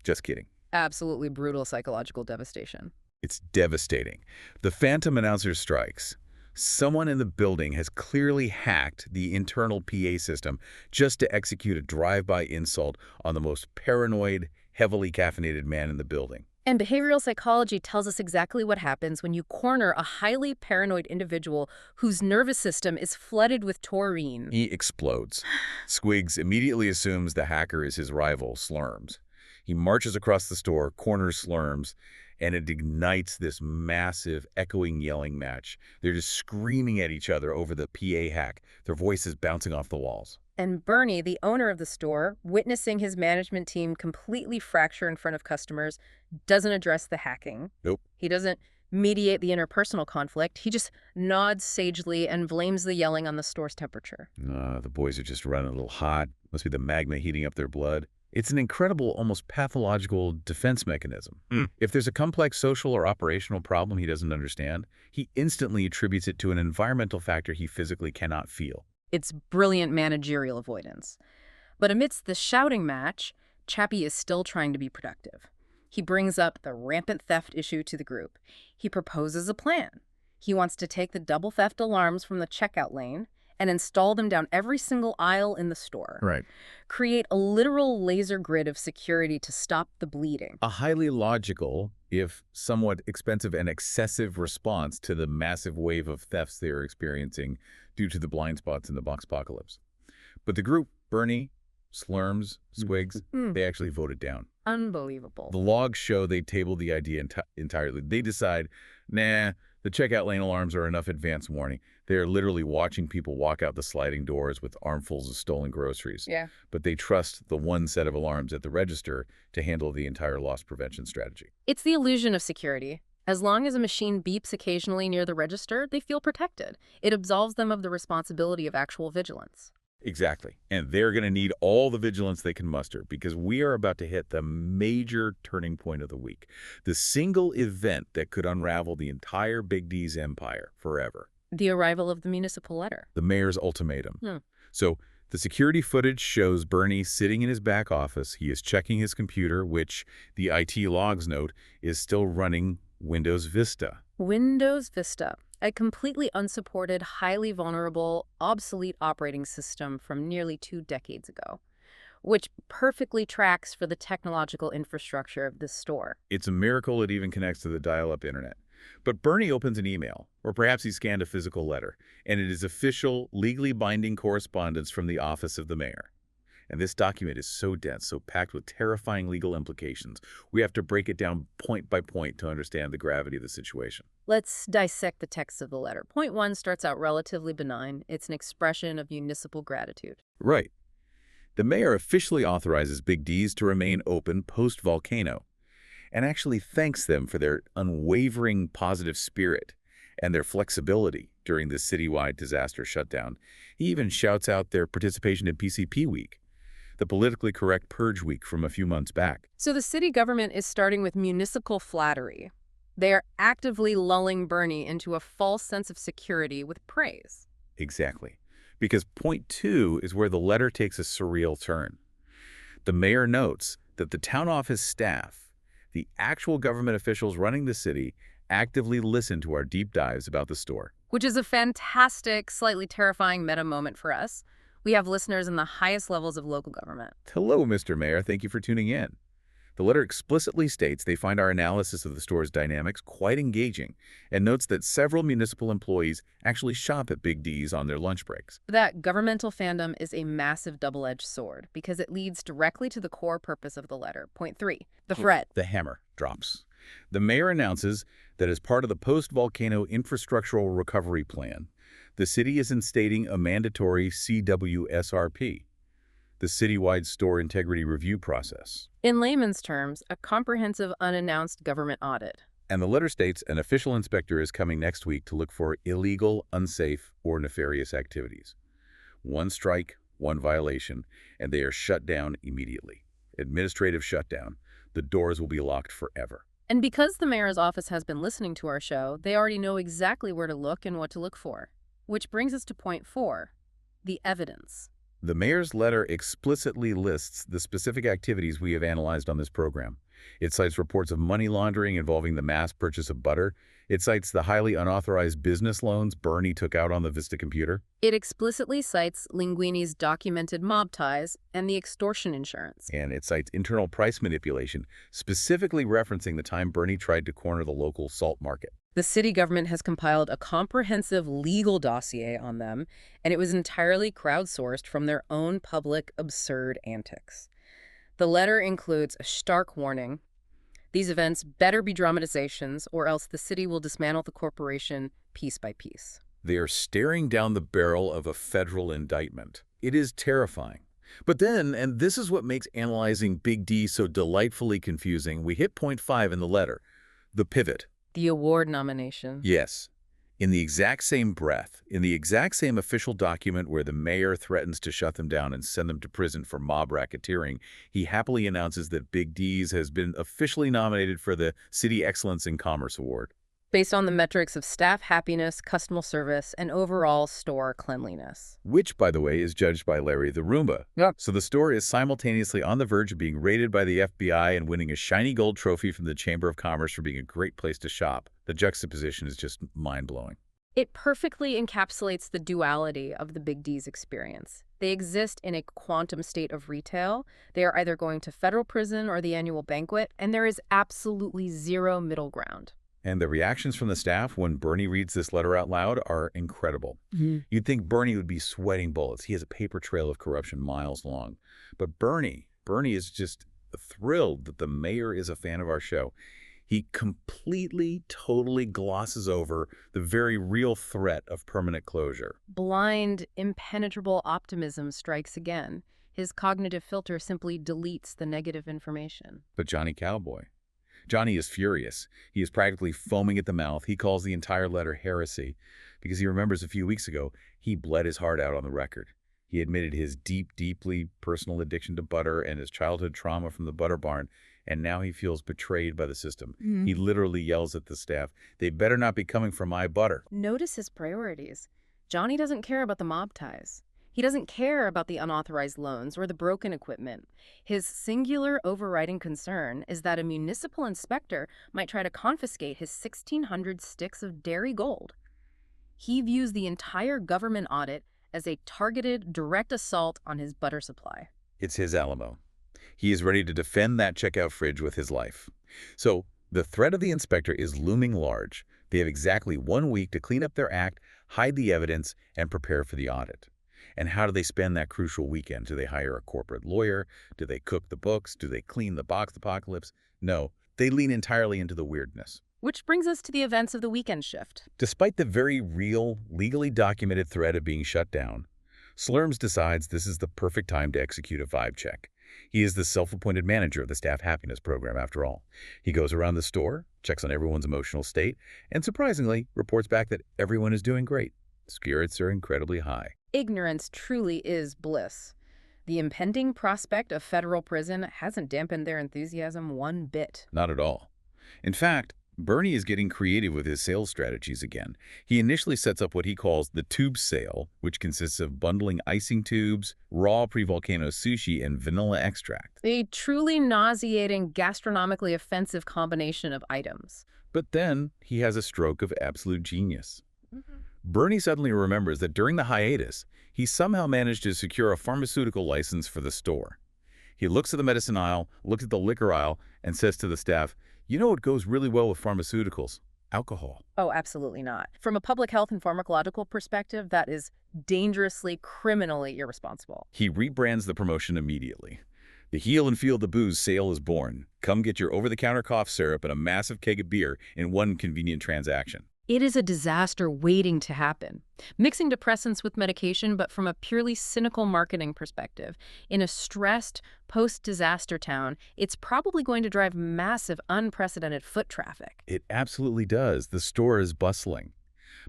"Just kidding." Absolutely brutal psychological devastation. It's devastating. The phantom announcer strikes. Someone in the building has clearly hacked the internal PA system just to execute a drive-by insult on the most paranoid, heavily caffeinated man in the building. And behavioral psychology tells us exactly what happens when you corner a highly paranoid individual whose nervous system is flooded with taurine. He explodes. Squiggs immediately assumes the hacker is his rival, Slurms. He marches across the store, corners Slurms, and it ignites this massive, echoing yelling match. They're just screaming at each other over the PA hack, their voices bouncing off the walls. And Bernie, the owner of the store, witnessing his management team completely fracture in front of customers, doesn't address the hacking. Nope. He doesn't mediate the interpersonal conflict. He just nods sagely and blames the yelling on the store's temperature. The boys are just running a little hot. Must be the magma heating up their blood. It's an incredible, almost pathological defense mechanism. If there's a complex social or operational problem he doesn't understand, he instantly attributes it to an environmental factor he physically cannot feel. It's brilliant managerial avoidance. But amidst the shouting match, Chappie is still trying to be productive. He brings up the rampant theft issue to the group. He proposes a plan. He wants to take the double theft alarms from the checkout lane and install them down every single aisle in the store. Right. Create a literal laser grid of security to stop the bleeding. A highly logical, if somewhat expensive and excessive response to the massive wave of thefts they are experiencing due to the blind spots in the box apocalypse. But the group, Bernie, Slurms, Squiggs, they actually voted down. Unbelievable. The logs show they tabled the idea entirely. They decide, nah, the checkout lane alarms are enough advance warning. They are literally watching people walk out the sliding doors with armfuls of stolen groceries. Yeah. But they trust the one set of alarms at the register to handle the entire loss prevention strategy. It's the illusion of security. As long as a machine beeps occasionally near the register, they feel protected. It absolves them of the responsibility of actual vigilance. Exactly. And they're going to need all the vigilance they can muster because we are about to hit the major turning point of the week. The single event that could unravel the entire Big D's empire forever. The arrival of the municipal letter. The mayor's ultimatum. So the security footage shows Bernie sitting in his back office. He is checking his computer, which the IT logs note is still running Windows Vista. Windows Vista, a completely unsupported, highly vulnerable, obsolete operating system from nearly 2 decades ago, which perfectly tracks for the technological infrastructure of this store. It's a miracle it even connects to the dial-up internet. But Bernie opens an email, or perhaps he scanned a physical letter, and it is official, legally binding correspondence from the office of the mayor. And this document is so dense, so packed with terrifying legal implications. We have to break it down point by point to understand the gravity of the situation. Let's dissect the text of the letter. Point 1 starts out relatively benign. It's an expression of municipal gratitude. Right. The mayor officially authorizes Big D's to remain open post-volcano and actually thanks them for their unwavering positive spirit and their flexibility during this citywide disaster shutdown. He even shouts out their participation in PCP Week, the politically correct purge week from a few months back. So the city government is starting with municipal flattery. They are actively lulling Bernie into a false sense of security with praise. Exactly. Because point 2 is where the letter takes a surreal turn. The mayor notes that the town office staff, the actual government officials running the city, actively listen to our deep dives about the store. Which is a fantastic, slightly terrifying meta moment for us. We have listeners in the highest levels of local government. Hello, Mr. Mayor. Thank you for tuning in. The letter explicitly states they find our analysis of the store's dynamics quite engaging and notes that several municipal employees actually shop at Big D's on their lunch breaks. That governmental fandom is a massive double-edged sword because it leads directly to the core purpose of the letter. Point 3, the threat. The hammer drops. The mayor announces that as part of the post-volcano infrastructural recovery plan, the city is instating a mandatory CWSRP, the citywide store integrity review process. In layman's terms, a comprehensive unannounced government audit. And the letter states an official inspector is coming next week to look for illegal, unsafe, or nefarious activities. One strike, one violation, and they are shut down immediately. Administrative shutdown. The doors will be locked forever. And because the mayor's office has been listening to our show, they already know exactly where to look and what to look for. Which brings us to point 4, the evidence. The mayor's letter explicitly lists the specific activities we have analyzed on this program. It cites reports of money laundering involving the mass purchase of butter. It cites the highly unauthorized business loans Bernie took out on the Vista computer. It explicitly cites Linguini's documented mob ties and the extortion insurance. And it cites internal price manipulation, specifically referencing the time Bernie tried to corner the local salt market. The city government has compiled a comprehensive legal dossier on them, and it was entirely crowdsourced from their own public absurd antics. The letter includes a stark warning. These events better be dramatizations, or else the city will dismantle the corporation piece by piece. They are staring down the barrel of a federal indictment. It is terrifying. But then, and this is what makes analyzing Big D so delightfully confusing, we hit point 5 in the letter, the pivot. The award nomination. Yes. In the exact same breath, in the exact same official document where the mayor threatens to shut them down and send them to prison for mob racketeering, he happily announces that Big D's has been officially nominated for the City Excellence in Commerce Award. Based on the metrics of staff happiness, customer service, and overall store cleanliness. Which, by the way, is judged by Larry the Roomba. Yep. So the store is simultaneously on the verge of being raided by the FBI and winning a shiny gold trophy from the Chamber of Commerce for being a great place to shop. The juxtaposition is just mind-blowing. It perfectly encapsulates the duality of the Big D's experience. They exist in a quantum state of retail. They are either going to federal prison or the annual banquet, and there is absolutely zero middle ground. And the reactions from the staff when Bernie reads this letter out loud are incredible. Mm-hmm. You'd think Bernie would be sweating bullets. He has a paper trail of corruption miles long. But Bernie is just thrilled that the mayor is a fan of our show. He completely, totally glosses over the very real threat of permanent closure. Blind, impenetrable optimism strikes again. His cognitive filter simply deletes the negative information. But Johnny Cowboy. Johnny is furious. He is practically foaming at the mouth. He calls the entire letter heresy because he remembers a few weeks ago he bled his heart out on the record. He admitted his deeply personal addiction to butter and his childhood trauma from the butter barn, and now he feels betrayed by the system. Mm-hmm. He literally yells at the staff, "They better not be coming for my butter." Notice his priorities. Johnny doesn't care about the mob ties. He doesn't care about the unauthorized loans or the broken equipment. His singular overriding concern is that a municipal inspector might try to confiscate his 1,600 sticks of dairy gold. He views the entire government audit as a targeted, direct assault on his butter supply. It's his Alamo. He is ready to defend that checkout fridge with his life. So the threat of the inspector is looming large. They have exactly 1 week to clean up their act, hide the evidence, and prepare for the audit. And how do they spend that crucial weekend? Do they hire a corporate lawyer? Do they cook the books? Do they clean the box apocalypse? No, they lean entirely into the weirdness. Which brings us to the events of the weekend shift. Despite the very real, legally documented threat of being shut down, Slurms decides this is the perfect time to execute a vibe check. He is the self-appointed manager of the staff happiness program, after all. He goes around the store, checks on everyone's emotional state, and surprisingly, reports back that everyone is doing great. Spirits are incredibly high. Ignorance truly is bliss. The impending prospect of federal prison hasn't dampened their enthusiasm one bit. Not at all. In fact, Bernie is getting creative with his sales strategies again. He initially sets up what he calls the tube sale, which consists of bundling icing tubes, raw pre-volcano sushi, and vanilla extract. A truly nauseating, gastronomically offensive combination of items. But then he has a stroke of absolute genius. Bernie suddenly remembers that during the hiatus, he somehow managed to secure a pharmaceutical license for the store. He looks at the medicine aisle, looks at the liquor aisle, and says to the staff, "You know what goes really well with pharmaceuticals? Alcohol." Oh, absolutely not. From a public health and pharmacological perspective, that is dangerously, criminally irresponsible. He rebrands the promotion immediately. The Heal and Feel the Booze sale is born. Come get your over-the-counter cough syrup and a massive keg of beer in one convenient transaction. It is a disaster waiting to happen. Mixing depressants with medication, but from a purely cynical marketing perspective. In a stressed, post-disaster town, it's probably going to drive massive, unprecedented foot traffic. It absolutely does. The store is bustling.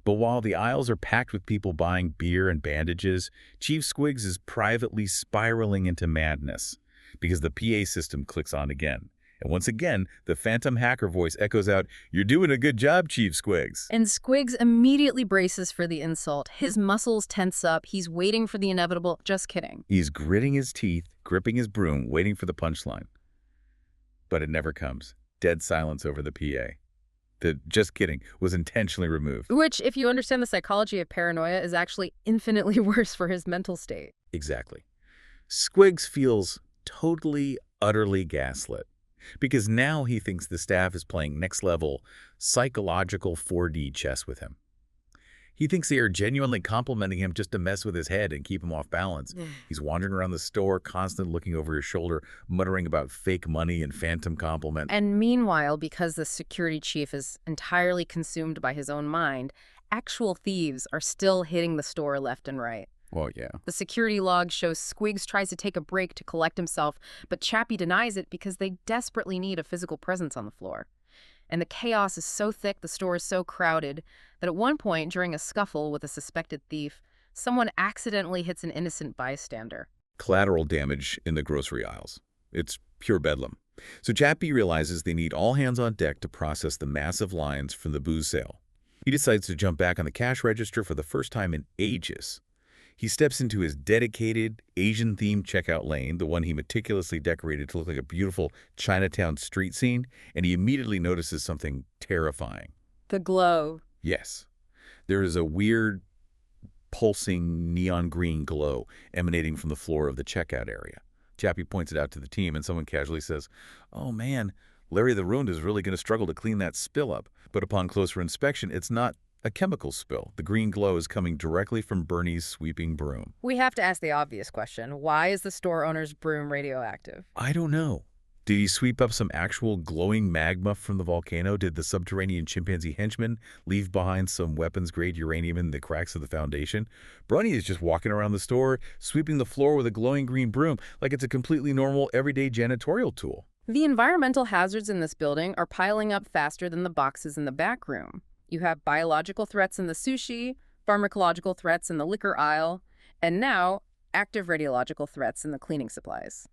But while the aisles are packed with people buying beer and bandages, Chief Squiggs is privately spiraling into madness because the PA system clicks on again. And once again, the phantom hacker voice echoes out, "You're doing a good job, Chief Squiggs." And Squiggs immediately braces for the insult. His muscles tense up. He's waiting for the inevitable. Just kidding. He's gritting his teeth, gripping his broom, waiting for the punchline. But it never comes. Dead silence over the PA. The "just kidding" was intentionally removed. Which, if you understand the psychology of paranoia, is actually infinitely worse for his mental state. Exactly. Squiggs feels totally, utterly gaslit. Because now he thinks the staff is playing next-level psychological 4D chess with him. He thinks they are genuinely complimenting him just to mess with his head and keep him off balance. He's wandering around the store, constantly looking over his shoulder, muttering about fake money and phantom compliments. And meanwhile, because the security chief is entirely consumed by his own mind, actual thieves are still hitting the store left and right. Well, yeah. The security log shows Squiggs tries to take a break to collect himself, but Chappie denies it because they desperately need a physical presence on the floor. And the chaos is so thick, the store is so crowded, that at one point during a scuffle with a suspected thief, someone accidentally hits an innocent bystander. Collateral damage in the grocery aisles. It's pure bedlam. So Chappie realizes they need all hands on deck to process the massive lines from the booze sale. He decides to jump back on the cash register for the first time in ages. He steps into his dedicated, Asian-themed checkout lane, the one he meticulously decorated to look like a beautiful Chinatown street scene, and he immediately notices something terrifying. The glow. Yes. There is a weird, pulsing neon green glow emanating from the floor of the checkout area. Chappie points it out to the team, and someone casually says, "Oh man, Larry the Ruined is really going to struggle to clean that spill up." But upon closer inspection, it's not a chemical spill. The green glow is coming directly from Bernie's sweeping broom. We have to ask the obvious question. Why is the store owner's broom radioactive? I don't know. Did he sweep up some actual glowing magma from the volcano? Did the subterranean chimpanzee henchman leave behind some weapons-grade uranium in the cracks of the foundation? Bernie is just walking around the store, sweeping the floor with a glowing green broom like it's a completely normal, everyday janitorial tool. The environmental hazards in this building are piling up faster than the boxes in the back room. You have biological threats in the sushi, pharmacological threats in the liquor aisle, and now active radiological threats in the cleaning supplies.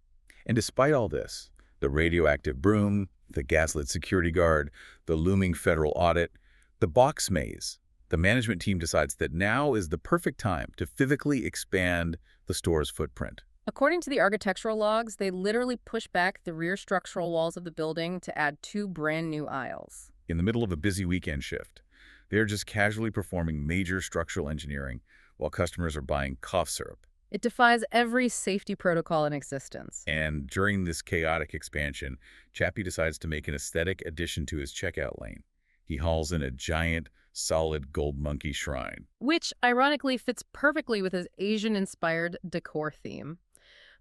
And despite all this, the radioactive broom, the gaslit security guard, the looming federal audit, the box maze, the management team decides that now is the perfect time to physically expand the store's footprint. According to the architectural logs, they literally push back the rear structural walls of the building to add 2 brand new aisles. In the middle of a busy weekend shift, they are just casually performing major structural engineering while customers are buying cough syrup. It defies every safety protocol in existence. And during this chaotic expansion, Chappie decides to make an aesthetic addition to his checkout lane. He hauls in a giant, solid gold monkey shrine. Which ironically fits perfectly with his Asian-inspired decor theme.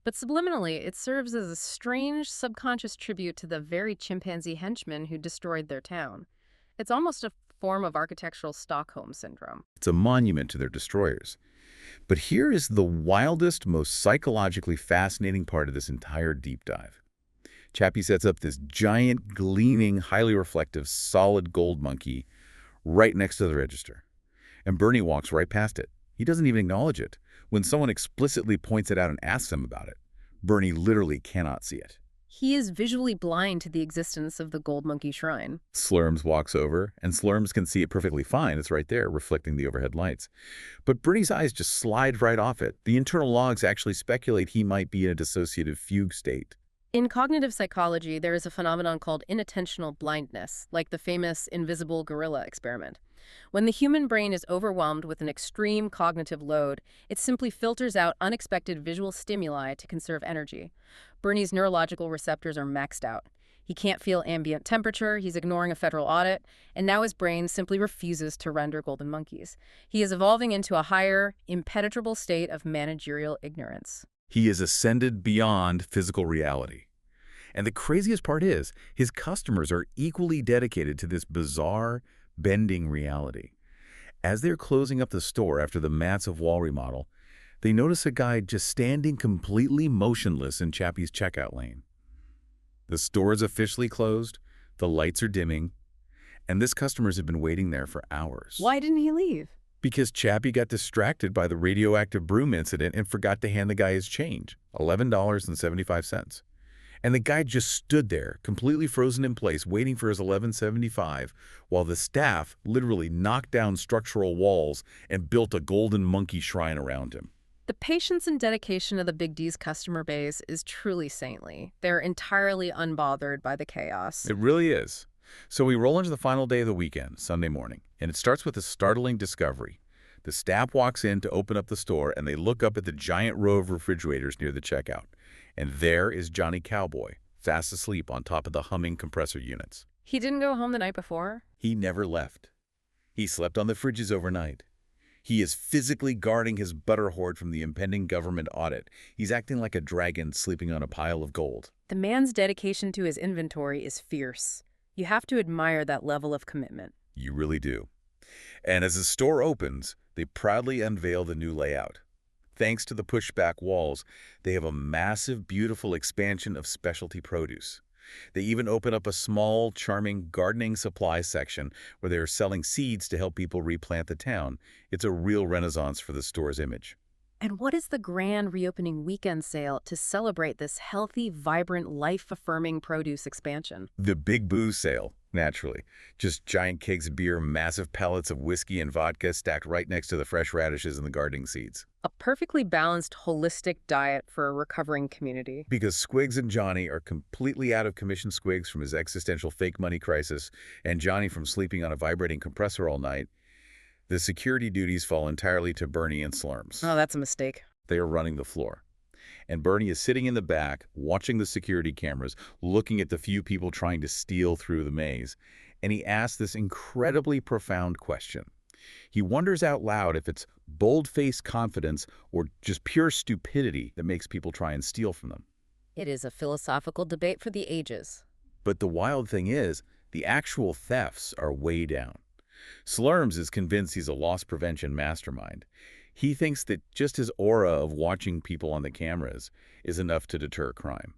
But subliminally, it serves as a strange, subconscious tribute to the very chimpanzee henchmen who destroyed their town. It's almost a form of architectural Stockholm syndrome. It's a monument to their destroyers. But here is the wildest, most psychologically fascinating part of this entire deep dive. Chappie sets up this giant, gleaming, highly reflective, solid gold monkey right next to the register. And Bernie walks right past it. He doesn't even acknowledge it. When someone explicitly points it out and asks him about it, Bernie literally cannot see it. He is visually blind to the existence of the gold monkey shrine. Slurms walks over, and Slurms can see it perfectly fine. It's right there, reflecting the overhead lights. But Bernie's eyes just slide right off it. The internal logs actually speculate he might be in a dissociative fugue state. In cognitive psychology, there is a phenomenon called inattentional blindness, like the famous invisible gorilla experiment. When the human brain is overwhelmed with an extreme cognitive load, it simply filters out unexpected visual stimuli to conserve energy. Bernie's neurological receptors are maxed out. He can't feel ambient temperature, he's ignoring a federal audit, and now his brain simply refuses to render golden monkeys. He is evolving into a higher, impenetrable state of managerial ignorance. He is ascended beyond physical reality. And the craziest part is, his customers are equally dedicated to this bizarre, bending reality. As they're closing up the store after the massive wall remodel, they notice a guy just standing completely motionless in Chappie's checkout lane. The store is officially closed, the lights are dimming, and this customer's have been waiting there for hours. Why didn't he leave? Because Chappie got distracted by the radioactive broom incident and forgot to hand the guy his change, $11.75. And the guy just stood there, completely frozen in place, waiting for his $11.75, while the staff literally knocked down structural walls and built a golden monkey shrine around him. The patience and dedication of the Big D's customer base is truly saintly. They're entirely unbothered by the chaos. It really is. So we roll into the final day of the weekend, Sunday morning, and it starts with a startling discovery. The staff walks in to open up the store, and they look up at the giant row of refrigerators near the checkout. And there is Johnny Cowboy, fast asleep on top of the humming compressor units. He didn't go home the night before? He never left. He slept on the fridges overnight. He is physically guarding his butter hoard from the impending government audit. He's acting like a dragon sleeping on a pile of gold. The man's dedication to his inventory is fierce. You have to admire that level of commitment. You really do. And as the store opens, they proudly unveil the new layout. Thanks to the pushback walls, they have a massive, beautiful expansion of specialty produce. They even open up a small, charming gardening supply section where they are selling seeds to help people replant the town. It's a real renaissance for the store's image. And what is the grand reopening weekend sale to celebrate this healthy, vibrant, life-affirming produce expansion? The Big Booze Sale, naturally. Just giant kegs of beer, massive pallets of whiskey and vodka stacked right next to the fresh radishes and the gardening seeds. A perfectly balanced, holistic diet for a recovering community. Because Squigs and Johnny are completely out of commission. Squigs from his existential fake money crisis, and Johnny from sleeping on a vibrating compressor all night, the security duties fall entirely to Bernie and Slurms. Oh, that's a mistake. They are running the floor. And Bernie is sitting in the back, watching the security cameras, looking at the few people trying to steal through the maze. And he asks this incredibly profound question. He wonders out loud if it's bold-faced confidence or just pure stupidity that makes people try and steal from them. It is a philosophical debate for the ages. But the wild thing is, the actual thefts are way down. Slurms is convinced he's a loss prevention mastermind. He thinks that just his aura of watching people on the cameras is enough to deter crime.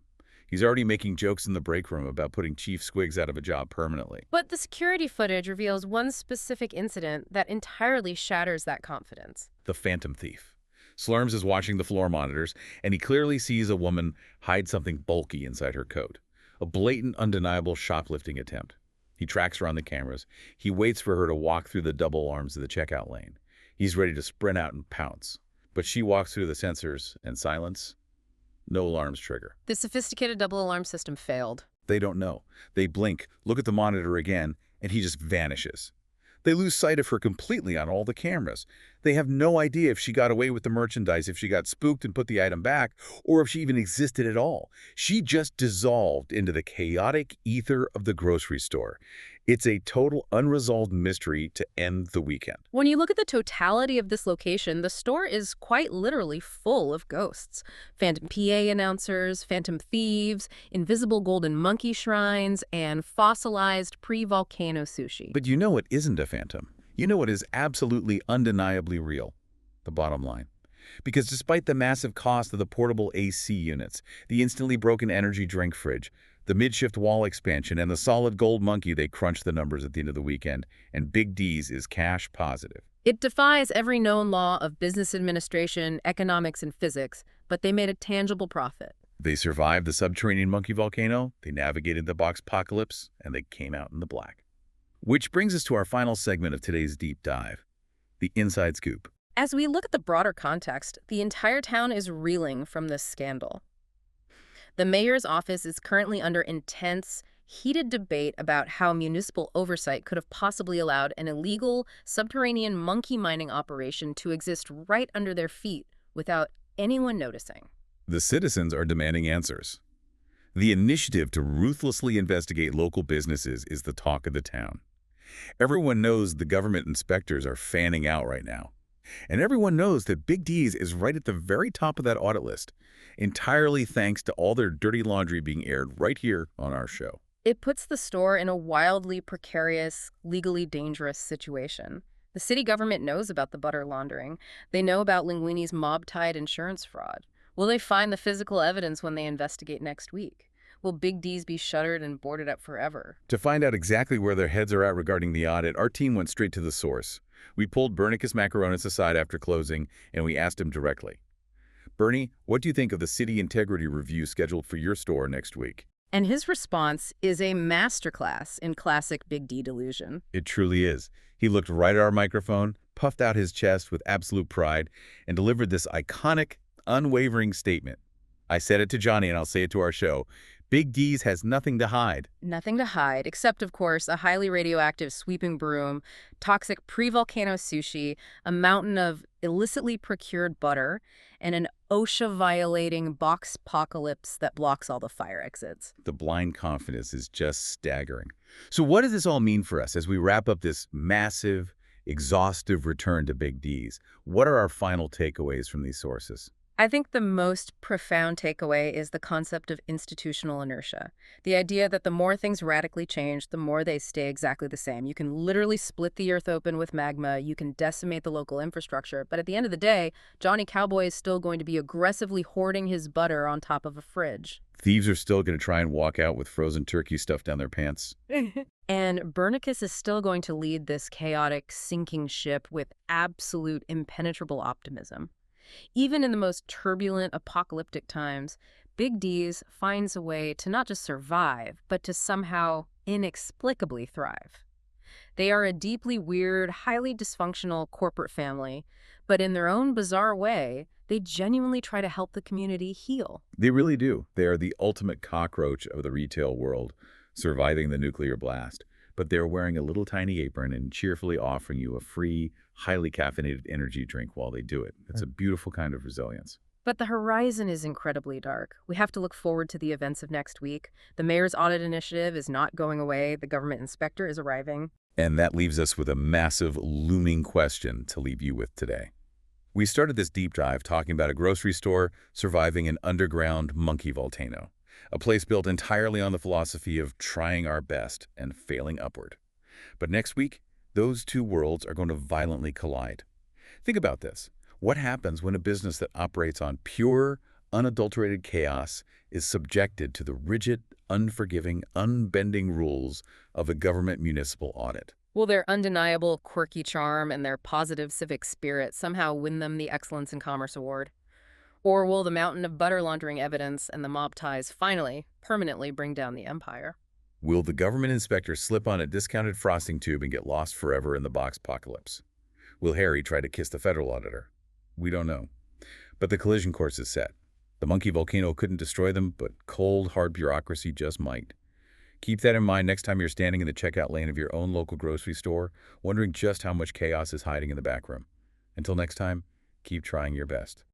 He's already making jokes in the break room about putting Chief Squiggs out of a job permanently. But the security footage reveals one specific incident that entirely shatters that confidence. The Phantom Thief. Slurms is watching the floor monitors, and he clearly sees a woman hide something bulky inside her coat. A blatant, undeniable shoplifting attempt. He tracks her on the cameras. He waits for her to walk through the double arms of the checkout lane. He's ready to sprint out and pounce. But she walks through the sensors, and silence. No alarms trigger. The sophisticated double alarm system failed. They don't know. They blink, look at the monitor again, and he just vanishes. They lose sight of her completely on all the cameras. They have no idea if she got away with the merchandise, if she got spooked and put the item back, or if she even existed at all. She just dissolved into the chaotic ether of the grocery store. It's a total unresolved mystery to end the weekend. When you look at the totality of this location, the store is quite literally full of ghosts. Phantom PA announcers, phantom thieves, invisible golden monkey shrines, and fossilized pre-volcano sushi. But you know it isn't a phantom. You know it is absolutely undeniably real. The bottom line. Because despite the massive cost of the portable AC units, the instantly broken energy drink fridge, the mid-shift wall expansion, and the solid gold monkey, they crunch the numbers at the end of the weekend, and Big D's is cash positive. It defies every known law of business administration, economics, and physics, but they made a tangible profit. They survived the subterranean monkey volcano, they navigated the box apocalypse, and they came out in the black. Which brings us to our final segment of today's deep dive, the inside scoop. As we look at the broader context, the entire town is reeling from this scandal. The mayor's office is currently under intense, heated debate about how municipal oversight could have possibly allowed an illegal subterranean monkey mining operation to exist right under their feet without anyone noticing. The citizens are demanding answers. The initiative to ruthlessly investigate local businesses is the talk of the town. Everyone knows the government inspectors are fanning out right now. And everyone knows that Big D's is right at the very top of that audit list, entirely thanks to all their dirty laundry being aired right here on our show. It puts the store in a wildly precarious, legally dangerous situation. The city government knows about the butter laundering. They know about Linguini's mob-tied insurance fraud. Will they find the physical evidence when they investigate next week? Will Big D's be shuttered and boarded up forever? To find out exactly where their heads are at regarding the audit, our team went straight to the source. We pulled Bernicus Macaronis aside after closing, and we asked him directly. Bernie, what do you think of the city integrity review scheduled for your store next week? And his response is a masterclass in classic Big D delusion. It truly is. He looked right at our microphone, puffed out his chest with absolute pride, and delivered this iconic, unwavering statement. I said it to Johnny, and I'll say it to our show. Big D's has nothing to hide. Nothing to hide, except, of course, a highly radioactive sweeping broom, toxic pre-volcano sushi, a mountain of illicitly procured butter, and an OSHA-violating box apocalypse that blocks all the fire exits. The blind confidence is just staggering. So what does this all mean for us as we wrap up this massive, exhaustive return to Big D's? What are our final takeaways from these sources? I think the most profound takeaway is the concept of institutional inertia. The idea that the more things radically change, the more they stay exactly the same. You can literally split the earth open with magma, you can decimate the local infrastructure, but at the end of the day, Johnny Cowboy is still going to be aggressively hoarding his butter on top of a fridge. Thieves are still going to try and walk out with frozen turkey stuffed down their pants. And Bernicus is still going to lead this chaotic, sinking ship with absolute impenetrable optimism. Even in the most turbulent, apocalyptic times, Big D's finds a way to not just survive, but to somehow inexplicably thrive. They are a deeply weird, highly dysfunctional corporate family, but in their own bizarre way, they genuinely try to help the community heal. They really do. They are the ultimate cockroach of the retail world, surviving the nuclear blast. But they're wearing a little tiny apron and cheerfully offering you a free, highly caffeinated energy drink while they do it. It's a beautiful kind of resilience. But the horizon is incredibly dark. We have to look forward to the events of next week. The mayor's audit initiative is not going away. The government inspector is arriving. And that leaves us with a massive, looming question to leave you with today. We started this deep dive talking about a grocery store surviving an underground monkey volcano, a place built entirely on the philosophy of trying our best and failing upward. But next week, those two worlds are going to violently collide. Think about this. What happens when a business that operates on pure, unadulterated chaos is subjected to the rigid, unforgiving, unbending rules of a government municipal audit? Will their undeniable quirky charm and their positive civic spirit somehow win them the Excellence in Commerce Award? Or will the mountain of butter laundering evidence and the mob ties finally, permanently bring down the empire? Will the government inspector slip on a discounted frosting tube and get lost forever in the box apocalypse? Will Harry try to kiss the federal auditor? We don't know. But the collision course is set. The monkey volcano couldn't destroy them, but cold, hard bureaucracy just might. Keep that in mind next time you're standing in the checkout lane of your own local grocery store, wondering just how much chaos is hiding in the back room. Until next time, keep trying your best.